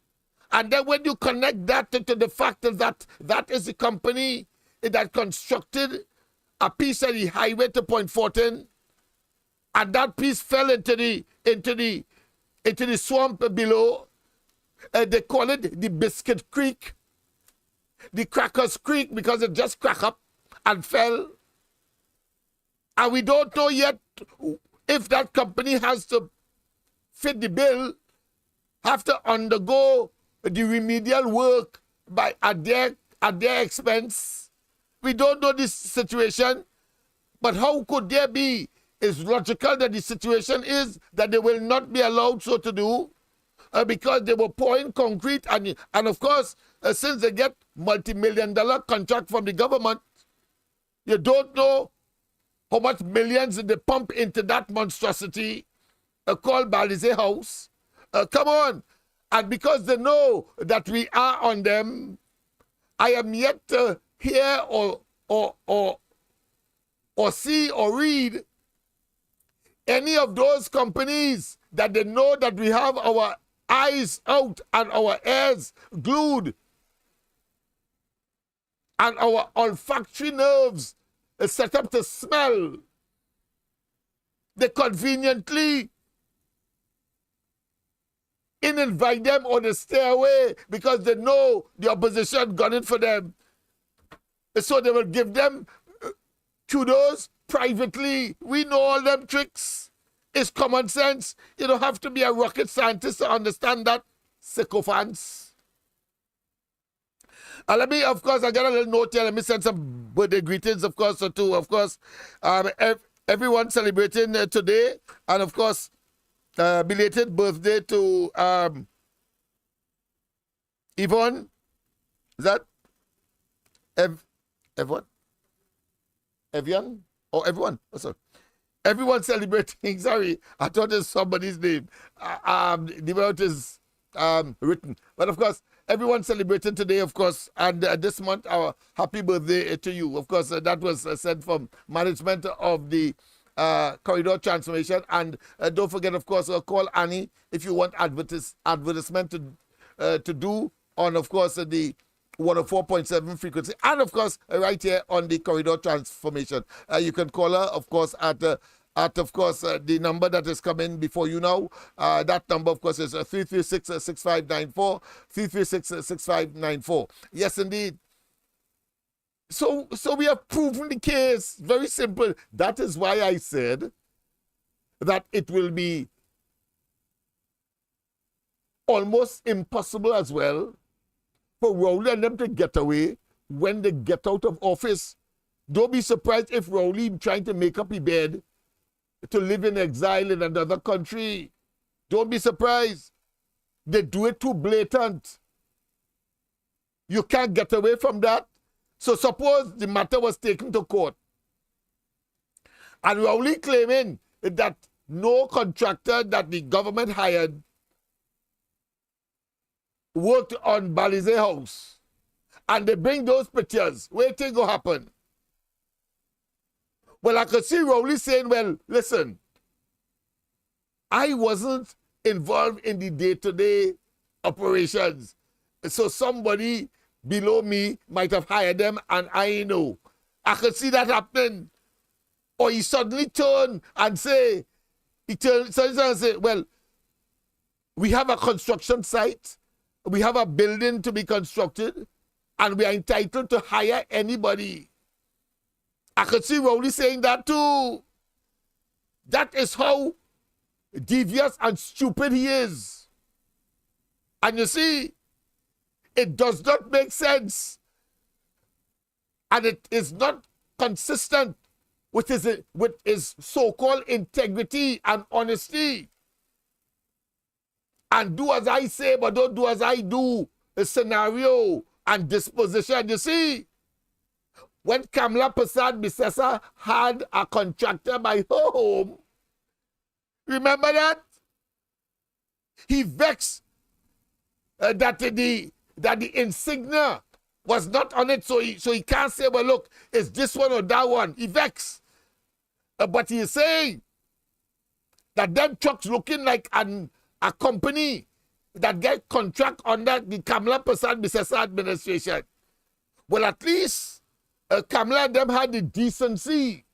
And then when you connect that to the fact that that is the company that constructed a piece of the highway to Point Fortin, and that piece fell into the swamp below. They call it the Biscuit Creek, the Crackers Creek, because it just cracked up and fell. And we don't know yet if that company has to fit the bill, have to undergo the remedial work at their expense. We don't know this situation, but how could there be? It's logical that the situation is that they will not be allowed so to do, because they were pouring concrete, and of course, since they get multi-million-dollar contract from the government, you don't know how much millions they pump into that monstrosity called Balize House. Come on. And because they know that we are on them, I am yet to hear or see or read any of those companies that they know that we have our eyes out and our ears glued and our olfactory nerves set up to smell. They conveniently invite them or they stay away because they know the opposition gunning for them. So they will give them kudos privately. We know all them tricks. It's common sense. You don't have to be a rocket scientist to understand that, sycophants. Let me, of course, I got a little note here. Let me send some birthday greetings, of course, to, of course, everyone celebrating today. And, of course, belated birthday to Yvonne. Is that everyone? Evian? Oh, everyone. Oh, sorry. Everyone celebrating. Sorry, I thought it was somebody's name. The way it is written. But, of course, everyone celebrating today, of course, and this month, our happy birthday to you. Of course, that was sent from management of the corridor transformation. And don't forget, of course, call Annie if you want advertisement to do on, of course, the 104.7 frequency. And, of course, right here on the corridor transformation. You can call her, of course, at of course, the number that is coming before you now. That number, of course, is 336-6594, 336-6594. Yes, indeed. So we have proven the case. Very simple. That is why I said that it will be almost impossible as well for Rowley and them to get away when they get out of office. Don't be surprised if Rowley trying to make up his bed to live in exile in another country. Don't be surprised. They do it too blatant. You can't get away from that. So suppose the matter was taken to court and Rowley claiming that no contractor that the government hired worked on Balize House, and they bring those pictures. What thing will happen? Well, I could see Rowley saying, well, listen, I wasn't involved in the day-to-day operations. So somebody below me might have hired them and I know. I could see that happening. Or he suddenly turn and say, well, we have a construction site, we have a building to be constructed, and we are entitled to hire anybody. I could see Rowley saying that too. That is how devious and stupid he is. And you see, it does not make sense. And it is not consistent with his so-called integrity and honesty. And do as I say, but don't do as I do. A scenario and disposition. You see, when Kamala Prasad Bisesa had a contractor by her home, remember that? He vexed that the insignia was not on it, so he can't say, well, look, it's this one or that one. He vexed. But he's saying that them trucks looking like a company that get contract under the Kamala Prasad Bisesa administration. Well, at least Kamala and them had the decency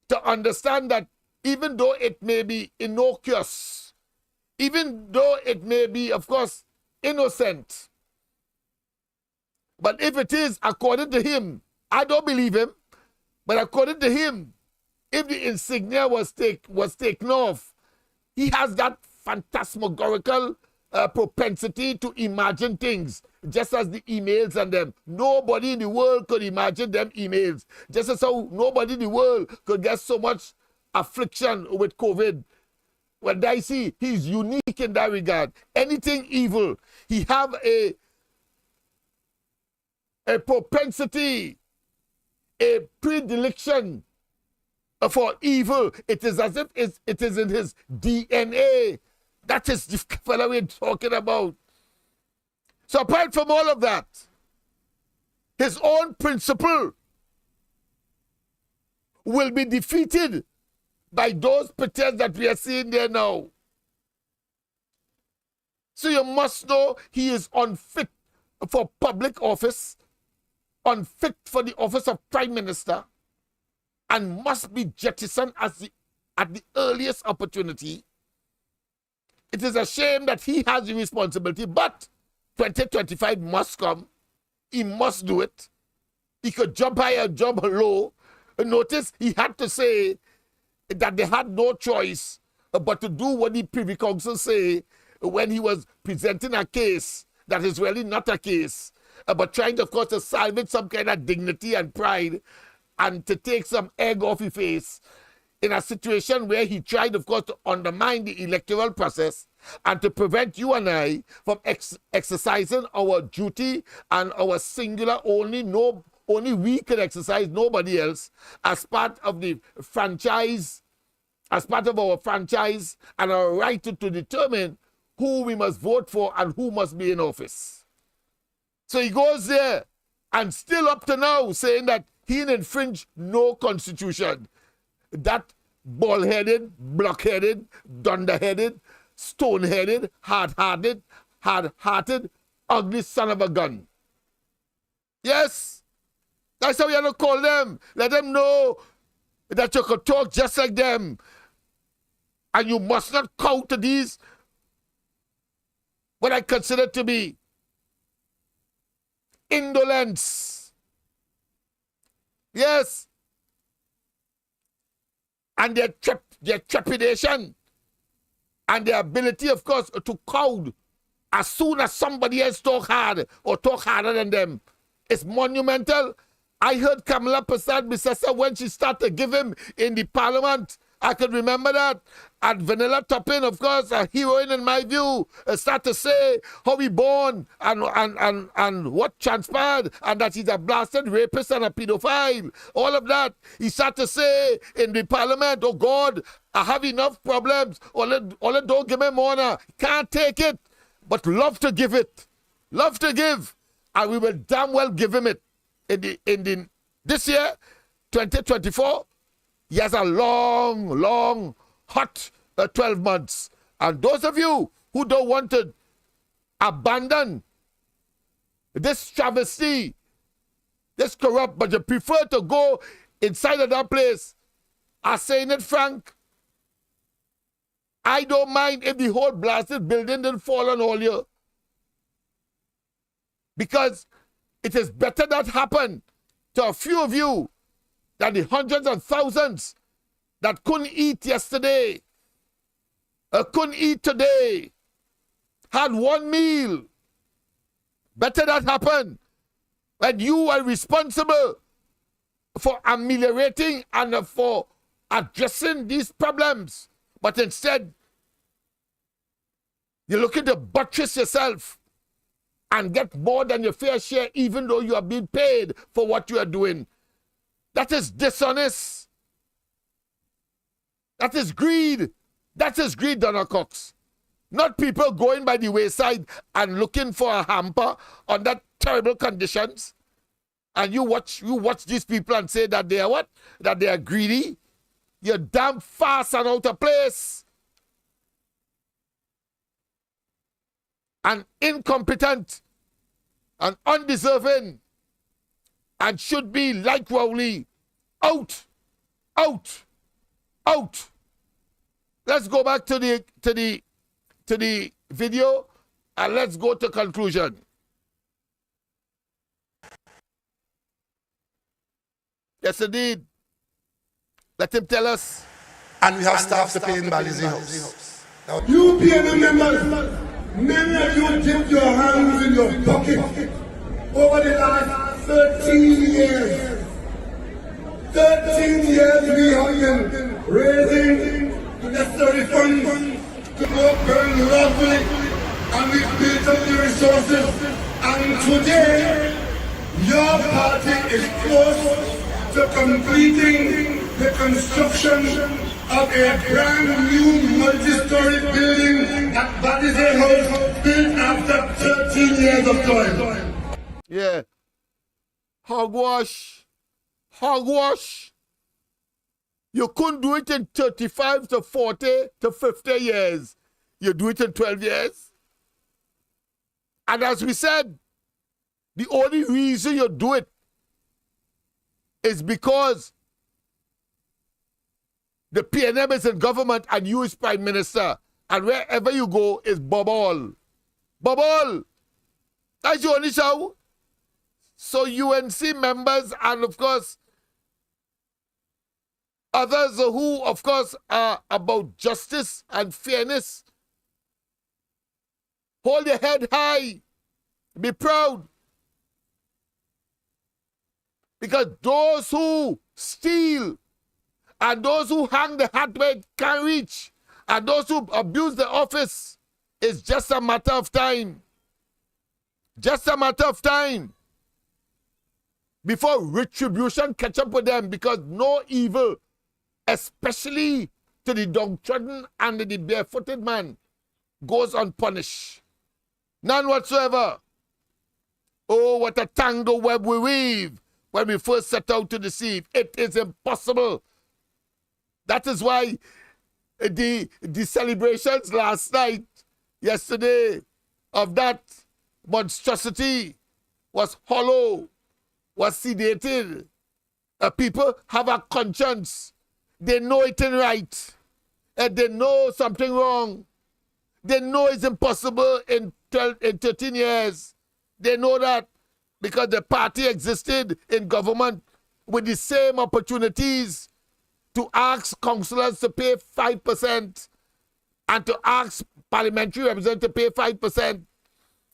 to understand that even though it may be innocuous, even though it may be, of course, innocent, but if it is, according to him, I don't believe him, but according to him, if the insignia was taken off, he has that phantasmagorical propensity to imagine things, just as the emails and them. Nobody in the world could imagine them emails. Just as how nobody in the world could get so much affliction with COVID. Well, I see he's unique in that regard. Anything evil, he have a propensity, a predilection for evil. It is as if it is in his DNA. That is the fellow we're talking about. So apart from all of that, his own principle will be defeated by those pretense that we are seeing there now. So you must know he is unfit for public office, unfit for the office of Prime Minister, and must be jettisoned at the earliest opportunity. It is a shame that he has the responsibility, but 2025 must come. He must do it. He could jump high or jump low. Notice he had to say that they had no choice but to do what the Privy Council say when he was presenting a case that is really not a case, but trying, of course, to salvage some kind of dignity and pride and to take some egg off his face in a situation where he tried, of course, to undermine the electoral process and to prevent you and I from exercising our duty and our singular only we can exercise, nobody else, as part of the franchise, as part of our franchise and our right to determine who we must vote for and who must be in office. So he goes there and still up to now saying that he infringed no constitution. That bald-headed, block-headed, dunder-headed, stone-headed, hard-hearted, ugly son of a gun. Yes, that's how you have to call them. Let them know that you could talk just like them. And you must not counter these, what I consider to be indolence. Yes. And their trepidation and their ability, of course, to cowed as soon as somebody else talk hard or talk harder than them. It's monumental. I heard Kamala Prasad Bisesa when she started to give him in the parliament. I could remember that. And Vanilla Toppin, of course, a heroine in my view, start to say how he born and what transpired and that he's a blasted rapist and a pedophile. All of that. He started to say in the parliament, oh God, I have enough problems. All it don't give me more now. Can't take it. But love to give it. Love to give. And we will damn well give him it. In this year, 2024, he has a long, hot 12 months. And those of you who don't want to abandon this travesty, this corrupt, but you prefer to go inside of that place, are saying it frank. I don't mind if the whole blasted building didn't fall on all you. Because it is better that happen to a few of you than the hundreds and thousands that couldn't eat yesterday, couldn't eat today, had one meal. Better that happen when you are responsible for ameliorating and for addressing these problems. But instead, you're looking to buttress yourself and get more than your fair share, even though you are being paid for what you are doing. That is dishonest. That is greed. That is greed, Donna Cox. Not people going by the wayside and looking for a hamper under terrible conditions. And you watch these people and say that they are what? That they are greedy. You're damn fast and out of place. And incompetent and undeserving and should be like Rowley. Out. Out. Out. Let's go back to the video and let's go to conclusion. Yes, indeed. Let him tell us. And we have staff to pay in Balizi House. You PNM members, many of you dipped your hands in your pocket over the last 13 years. 13 years we have been raising the necessary funds to go burn lawfully, and we built up the resources. And today, your party is close to completing the construction of a brand new multi-story building at Vanity House, built after 13 years of toil. Yeah. Hogwash. Hogwash. You couldn't do it in 35 to 40 to 50 years. You do it in 12 years. And as we said, the only reason you do it is because the PNM is in government and you is prime minister. And wherever you go is bubble. Bubble. That's your only show. So UNC members and of course others who of course are about justice and fairness, hold your head high. Be proud. Because those who steal and those who hang the hat where it can't reach and those who abuse the office, is just a matter of time. Just a matter of time before retribution catch up with them, because no evil, especially to the downtrodden and the barefooted man, goes unpunished. None whatsoever. Oh, what a tangle web we weave when we first set out to deceive. It is impossible. That is why the celebrations last night, yesterday, of that monstrosity was hollow, was sedated. People have a conscience. They know it ain't right. And they know something wrong. They know it's impossible in 13 years. They know that because the party existed in government with the same opportunities to ask councillors to pay 5% and to ask parliamentary representatives to pay 5%.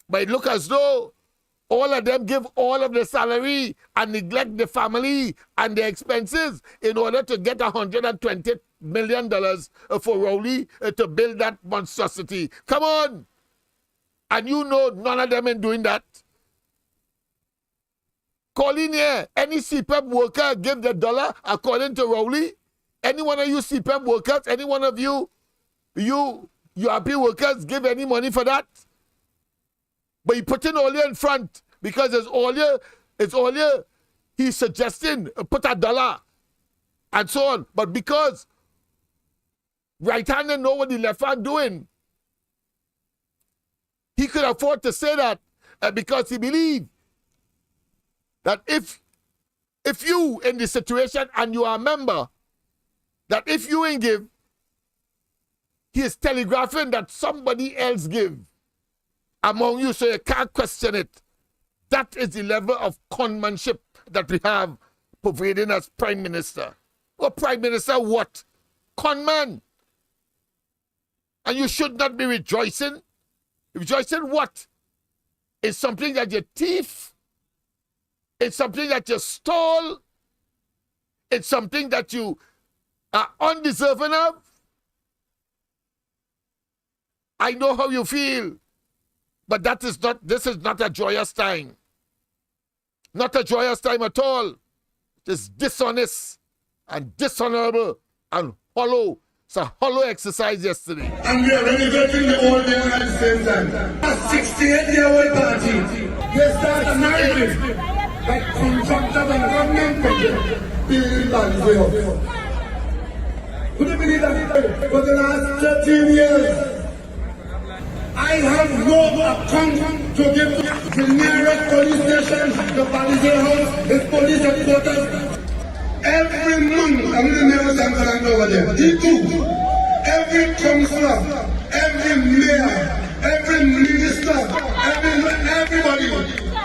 But it looks as though all of them give all of the salary and neglect the family and the expenses in order to get $120 million for Rowley to build that monstrosity. Come on! And you know none of them are doing that. Call in here. Any CPEP worker give the dollar according to Rowley? Any one of you CPEP workers, any one of you URP workers give any money for that? But he put in all in front because it's all he's suggesting put $1 and so on. But because right hand know what the left hand doing, he could afford to say that because he believed that if you in this situation and you are a member, that if you ain't give, he is telegraphing that somebody else give among you, so you can't question it. That is the level of conmanship that we have pervading as Prime Minister. Well, Prime Minister what? con man. And you should not be rejoicing. Rejoicing what? In something that you thief? In something that you stole? In something that you are undeserving of? I know how you feel, but this is not a joyous time. Not a joyous time at all. It is dishonest and dishonorable and hollow. It's a hollow exercise yesterday. And we are renovating the old building at the same time. A 68-year-old party, they start a narrative that contractors and government project building Goodwill. Would you believe that? For the last 13 years, I have no account to give to the nearest police station, the Percivere House, the police headquarters. Every month, I'm going to never stand over there. He too. Every councillor, every mayor, every minister, everybody,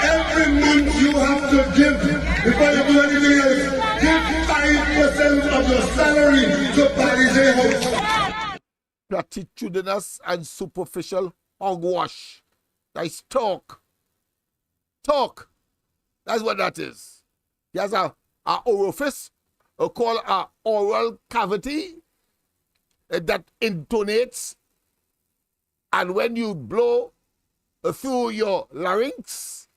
every month you have to give, before you do anything else, give 5% of your salary to Percivere House. Platitudinous and superficial hogwash. That's talk. Talk. That's what that is. He has a orifice, called a oral cavity, that intonates, and when you blow through your larynx,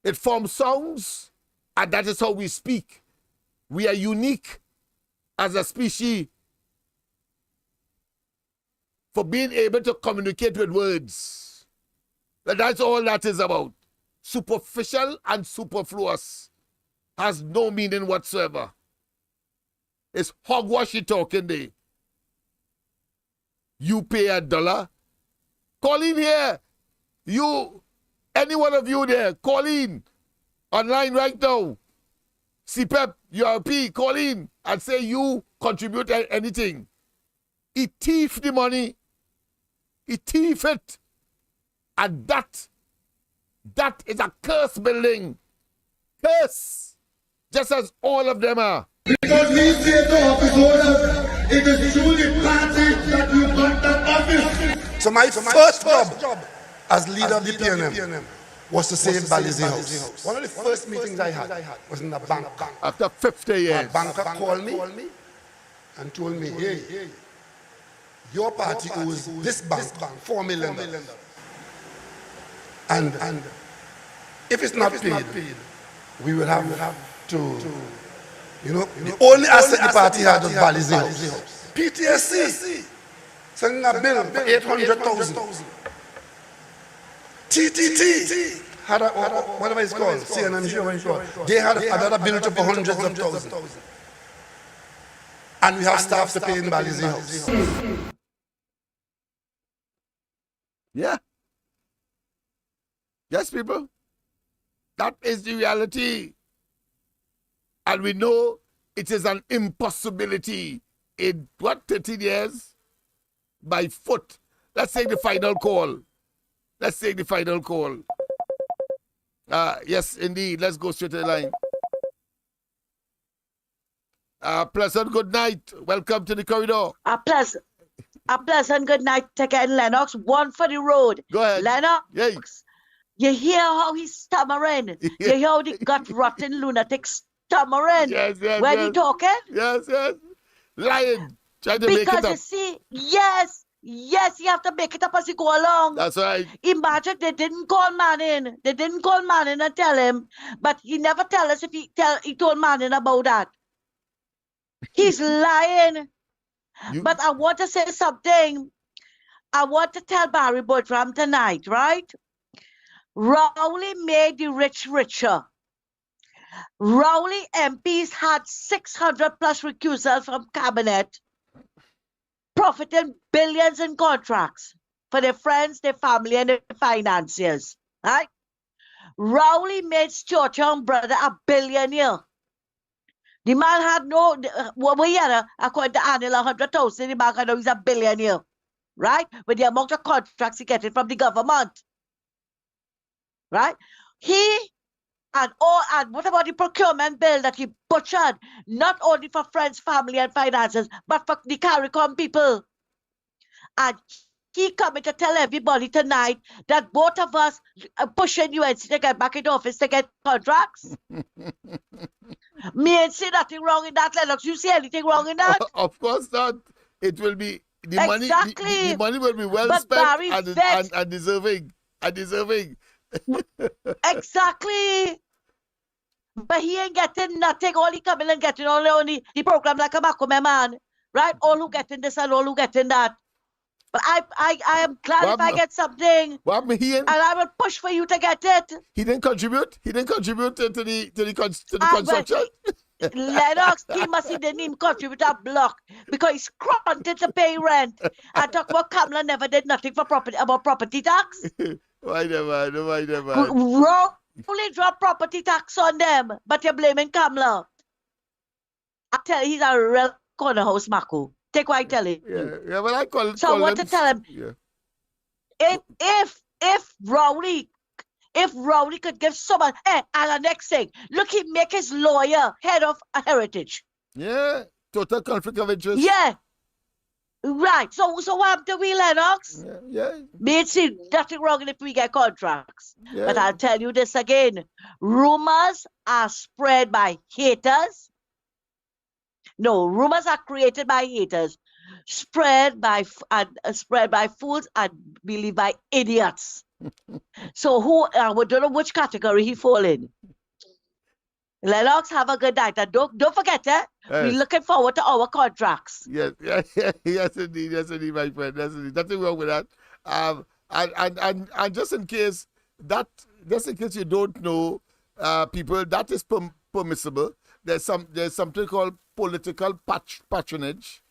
it forms sounds, and that is how we speak. We are unique as a species for being able to communicate with words. That's all that is about. Superficial and superfluous. Has no meaning whatsoever. It's hogwash talking there. You pay $1. Call in here. You, any one of you there, call in online right now. CPEP, URP, call in and say you contribute anything. He thief the money. He thief it. And that is a curse building. Curse. Just as all of them are. Because we say to office holders, it is through the party that you got that office. So my first job as leader of the PNM was to save Percivere House. One of the first meetings I had was in the bank. After 50 years. A banker called me and told me, hey, your party owes this bank $4 million. And if it's not paid, we will have to, the only asset the party had was Percivere House. PTSC sending a bill for 800,000. TTT had a, whatever it's called, CNN show, they had another bill for hundreds of thousands. And we have staff to pay in Percivere House. Yeah. Yes, people. That is the reality. And we know it is an impossibility in, 13 years? By foot. Let's take the final call. Let's take the final call. Yes, indeed. Let's go straight to the line. Pleasant good night. Welcome to the corridor. A pleasant good night again, Lennox. One for the road. Go ahead. Lennox. Yay. You hear how he's stammering? You hear how the gut-rotten lunatic stammering? Yes. When he talking? Yes. Lying. Trying to make it up. Because you see, yes, you have to make it up as you go along. That's right. Imagine they didn't call Manning. They didn't call Manning and tell him, but he never tell us if he told Manning about that. He's lying. But I want to say something. I want to tell Barry Boydram tonight, right? Rowley made the rich richer. Rowley MPs had 600 plus recusals from cabinet, profiting billions in contracts for their friends, their family, and their financiers. Right? Rowley made Stuart Young brother a billionaire. The man had no, according to Anil, 100,000. The man had he's a billionaire, right? With the amount of contracts he getting from the government. Right? He And what about the procurement bill that he butchered, not only for friends, family, and finances, but for the CARICOM people? And he coming to tell everybody tonight that both of us are pushing UNC to get back in office to get contracts. Me ain't see nothing wrong in that, Lennox. You see anything wrong in that? Of course not. It will be the Exactly. money. The money will be well But spent Barry vexed. and deserving. And deserving. Exactly. But he ain't getting nothing. All he coming and getting only the program like a Makome man. Right? All who getting this and all who getting that. But I am glad if I get something. And I will push for you to get it. He didn't contribute. He didn't contribute to the construction. Lennox, he didn't even contribute a block because he's crunted to pay rent. I talk about Kamala never did nothing for property tax. Why never? Fully drop property tax on them, but you're blaming Kamala. I tell you, he's a real corner house Mako. Take what I tell you. Yeah, well, I call. So I want to tell him, if Rowley could give someone, and the next thing, look, he make his lawyer head of a heritage. Yeah, total conflict of interest. Yeah, right. So what happened to we, Lennox? Yeah. Me see nothing wrong if we get contracts. Yeah. But I'll tell you this again: rumors are spread by haters. No, rumors are created by haters, spread by fools and believed by idiots. So we don't know which category he fall in. Lennox, have a good night, and don't forget we're looking forward to our contracts. Yes, indeed, my friend. Yes, indeed. Nothing wrong with that. And just in case you don't know, people, that is permissible. There's something called political patronage,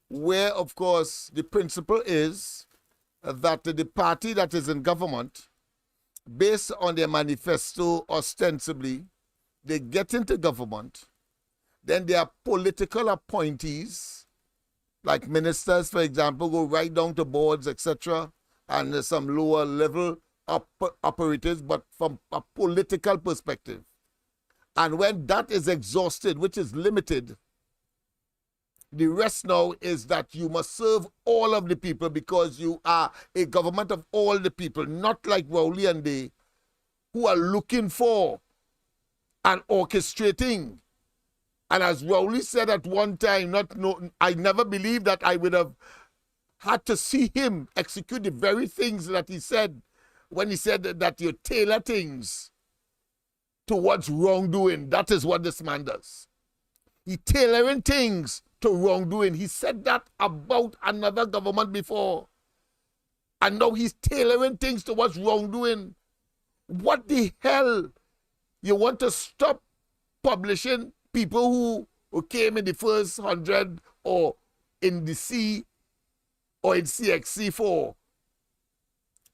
where, of course, the principle is that the party that is in government, based on their manifesto, ostensibly, they get into government, then their political appointees, like ministers, for example, go right down to boards, etc., and there's some lower level operators, but from a political perspective. And when that is exhausted, which is limited, the rest now is that you must serve all of the people because you are a government of all the people, not like Rowley and they, who are looking for and orchestrating. And as Rowley said at one time, I never believed that I would have had to see him execute the very things that he said when he said that you tailor things towards wrongdoing. That is what this man does. He tailoring things to wrongdoing. He said that about another government before. And now he's tailoring things towards wrongdoing. What the hell? You want to stop publishing people who came in the first 100 or in the C or in CXC4?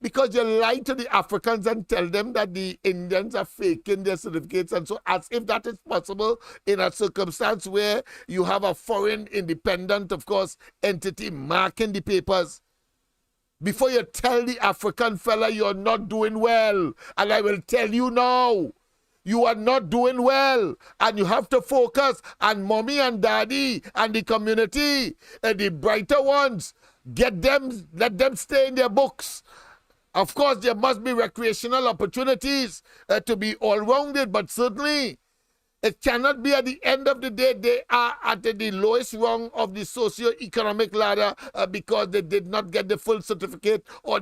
Because you lie to the Africans and tell them that the Indians are faking their certificates, and so as if that is possible in a circumstance where you have a foreign independent, of course, entity marking the papers. Before you tell the African fella you're not doing well, and I will tell you now, you are not doing well, and you have to focus on mommy and daddy and the community and the brighter ones. Get them, let them stay in their books. Of course, there must be recreational opportunities to be all-rounded, but certainly it cannot be at the end of the day they are at the lowest rung of the socio-economic ladder because they did not get the full certificate or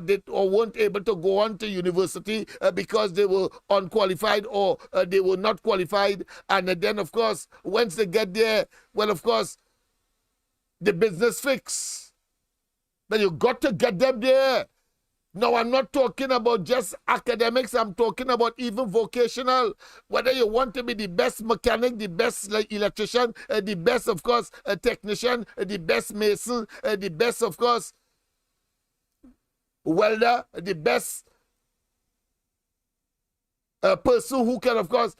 weren't able to go on to university because they were unqualified or they were not qualified. And then, of course, once they get there, well, of course, the business fix. But you got to get them there. No, I'm not talking about just academics. I'm talking about even vocational. Whether you want to be the best mechanic, the best electrician, the best, of course, technician, the best mason, the best, of course, welder, the best person who can, of course,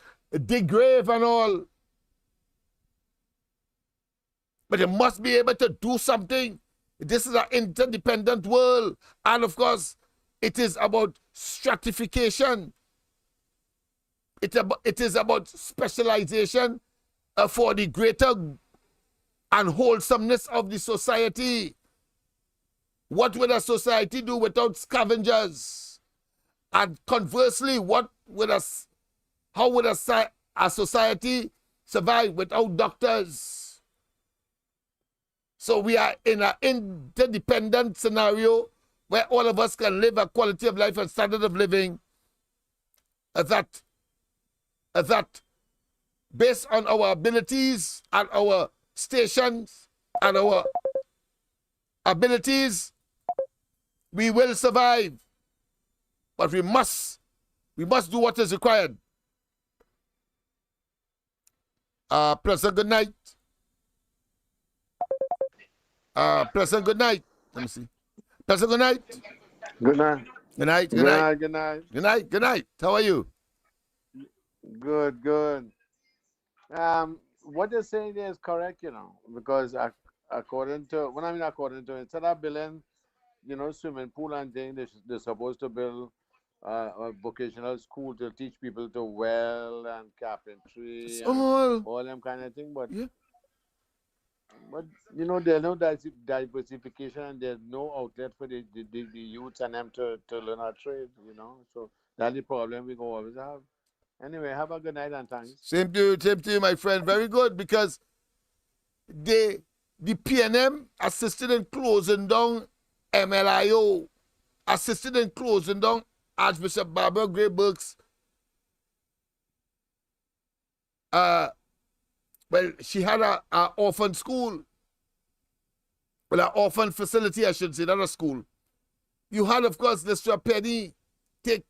dig grave and all. But you must be able to do something. This is an interdependent world. And, of course, it is about stratification. it is about specialization for the greater and wholesomeness of the society. What would a society do without scavengers? And conversely, how would a society survive without doctors? So we are in an interdependent scenario where all of us can live a quality of life and standard of living that based on our abilities and our stations and our abilities, we will survive. But we must do what is required. President, good night. President, good night. Let me see. President, good night. Good night. Good night. Good night. Good night. Good night. Good night. How are you? Good. Good. What you're saying there is correct, you know, because according to, instead of building, you know, swimming pool and things, they're supposed to build a vocational school to teach people to weld and carpentry and all them kind of thing. But but you know, there's no diversification and there's no outlet for the youth and them to learn a trade, you know. So that's the problem we go always have. Anyway, have a good night and thanks. Same to you, my friend. Very good, because the PNM assisted in closing down MLIO, assisted in closing down Archbishop Barbara Gray Burke's well, she had a orphan school. Well, an orphan facility, I should say, not a school. You had, of course, Mr. Penny take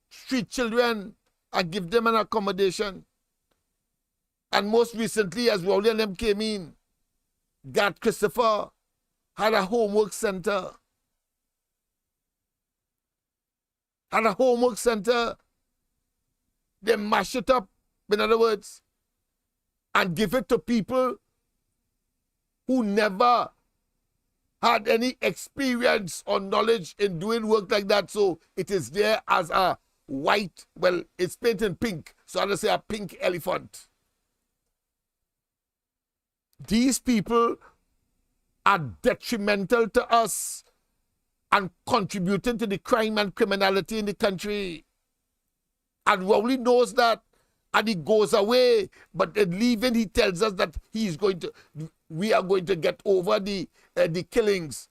street children and give them an accommodation. And most recently, as Rowley and them came in, Gad Christopher had a homework center. Had a homework center. They mash it up, in other words, and give it to people who never had any experience or knowledge in doing work like that. So it is there as a white, well, it's painted pink, so I say a pink elephant. These people are detrimental to us and contributing to the crime and criminality in the country. And Rowley knows that, and he goes away, but in leaving, he tells us that we are going to get over the killings.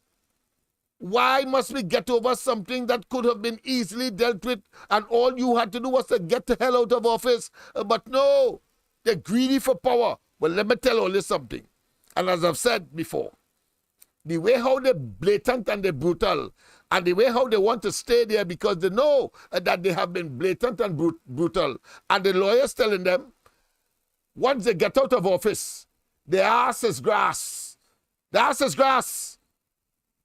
Why must we get over something that could have been easily dealt with, and all you had to do was to get the hell out of office? But no, they're greedy for power. Well, let me tell you something. And as I've said before, the way how they're blatant and they're brutal, and the way how they want to stay there because they know that they have been blatant and brutal. And the lawyers telling them, once they get out of office, their ass is grass. The ass is grass.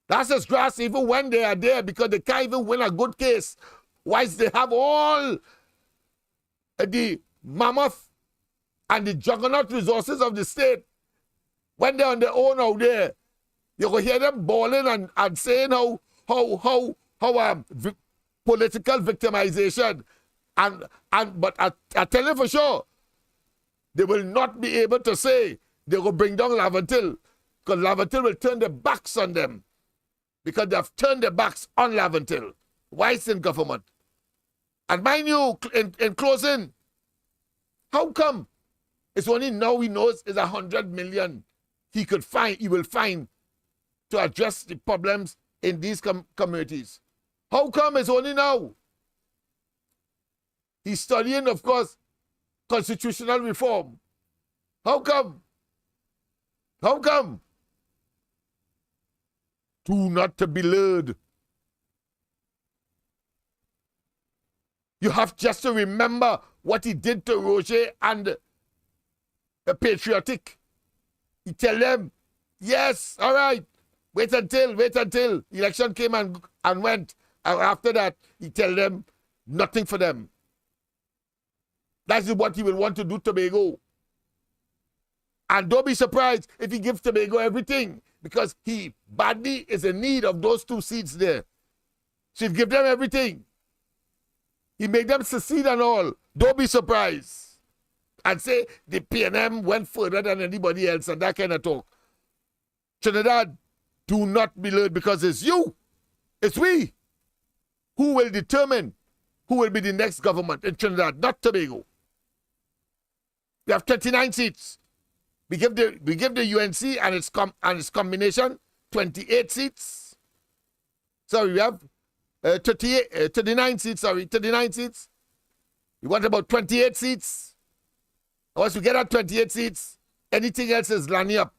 The ass is grass even when they are there, because they can't even win a good case. Whilst they have all the mammoth and the juggernaut resources of the state, when they're on their own out there, you can hear them bawling and saying how political victimization. But I tell you for sure, they will not be able to say they will bring down Lavantil, because Lavantil will turn their backs on them, because they have turned their backs on Lavantil. Why is in government? And mind you, in closing, how come it's only now he knows is 100 million he will find to address the problems in these communities? How come it's only now? He's studying, of course, constitutional reform. How come? How come? Do not to be lured. You have just to remember what he did to Roger and the Patriotic. He tell them, yes, all right, wait until election came and went. And after that, he tell them nothing for them. That's what he will want to do to Tobago. And don't be surprised if he gives Tobago everything, because he badly is in need of those 2 seats there. So he give them everything. He make them secede and all. Don't be surprised and say the PNM went further than anybody else and that kind of talk. Trinidad, do not be lured, because it's you, it's we, who will determine who will be the next government in Trinidad, not Tobago. We have 29 seats. We give the UNC and its combination 28 seats. Sorry, we have 39 seats. Sorry, 39 seats. We want about 28 seats. Once we get our 28 seats, anything else is lining up,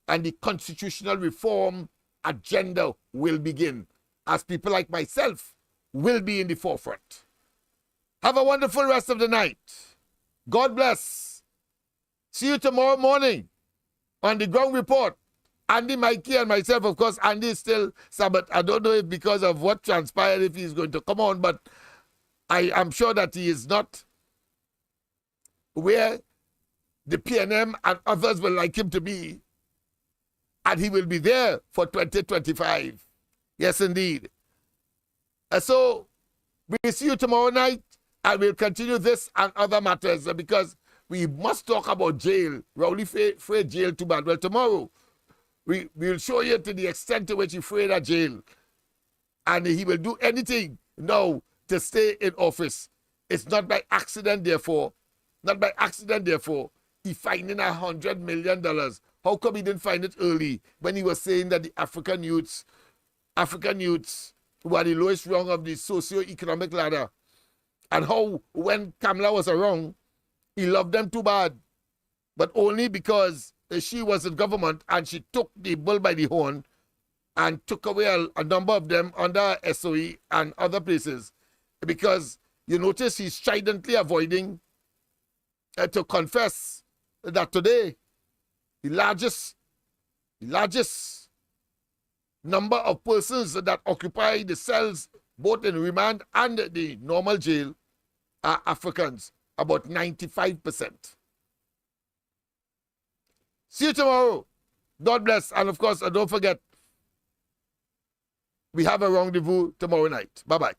and the constitutional reform agenda will begin, as people like myself will be in the forefront. Have a wonderful rest of the night. God bless. See you tomorrow morning on the ground report. Andy, Mikey, and myself, of course. Andy is still Sabbath. I don't know if because of what transpired, if he's going to come on, but I am sure that he is not where the PNM and others will like him to be. And he will be there for 2025. Yes, indeed. So we'll see you tomorrow night, and we'll continue this and other matters, because we must talk about jail. Rowley afraid jail too bad. Well, tomorrow we'll show you to the extent to which he's afraid of jail. And he will do anything now to stay in office. It's not by accident, therefore. Not by accident, therefore. He finding $100 million. How come he didn't find it early when he was saying that the African youths who are the lowest rung of the socio-economic ladder, and how when Kamala was around, he loved them too bad, but only because she was in government and she took the bull by the horn and took away a number of them under SOE and other places. Because you notice he's stridently avoiding to confess that today the largest number of persons that occupy the cells both in remand and the normal jail are Africans, about 95%. See you tomorrow. God bless. And of course, don't forget, we have a rendezvous tomorrow night. Bye-bye.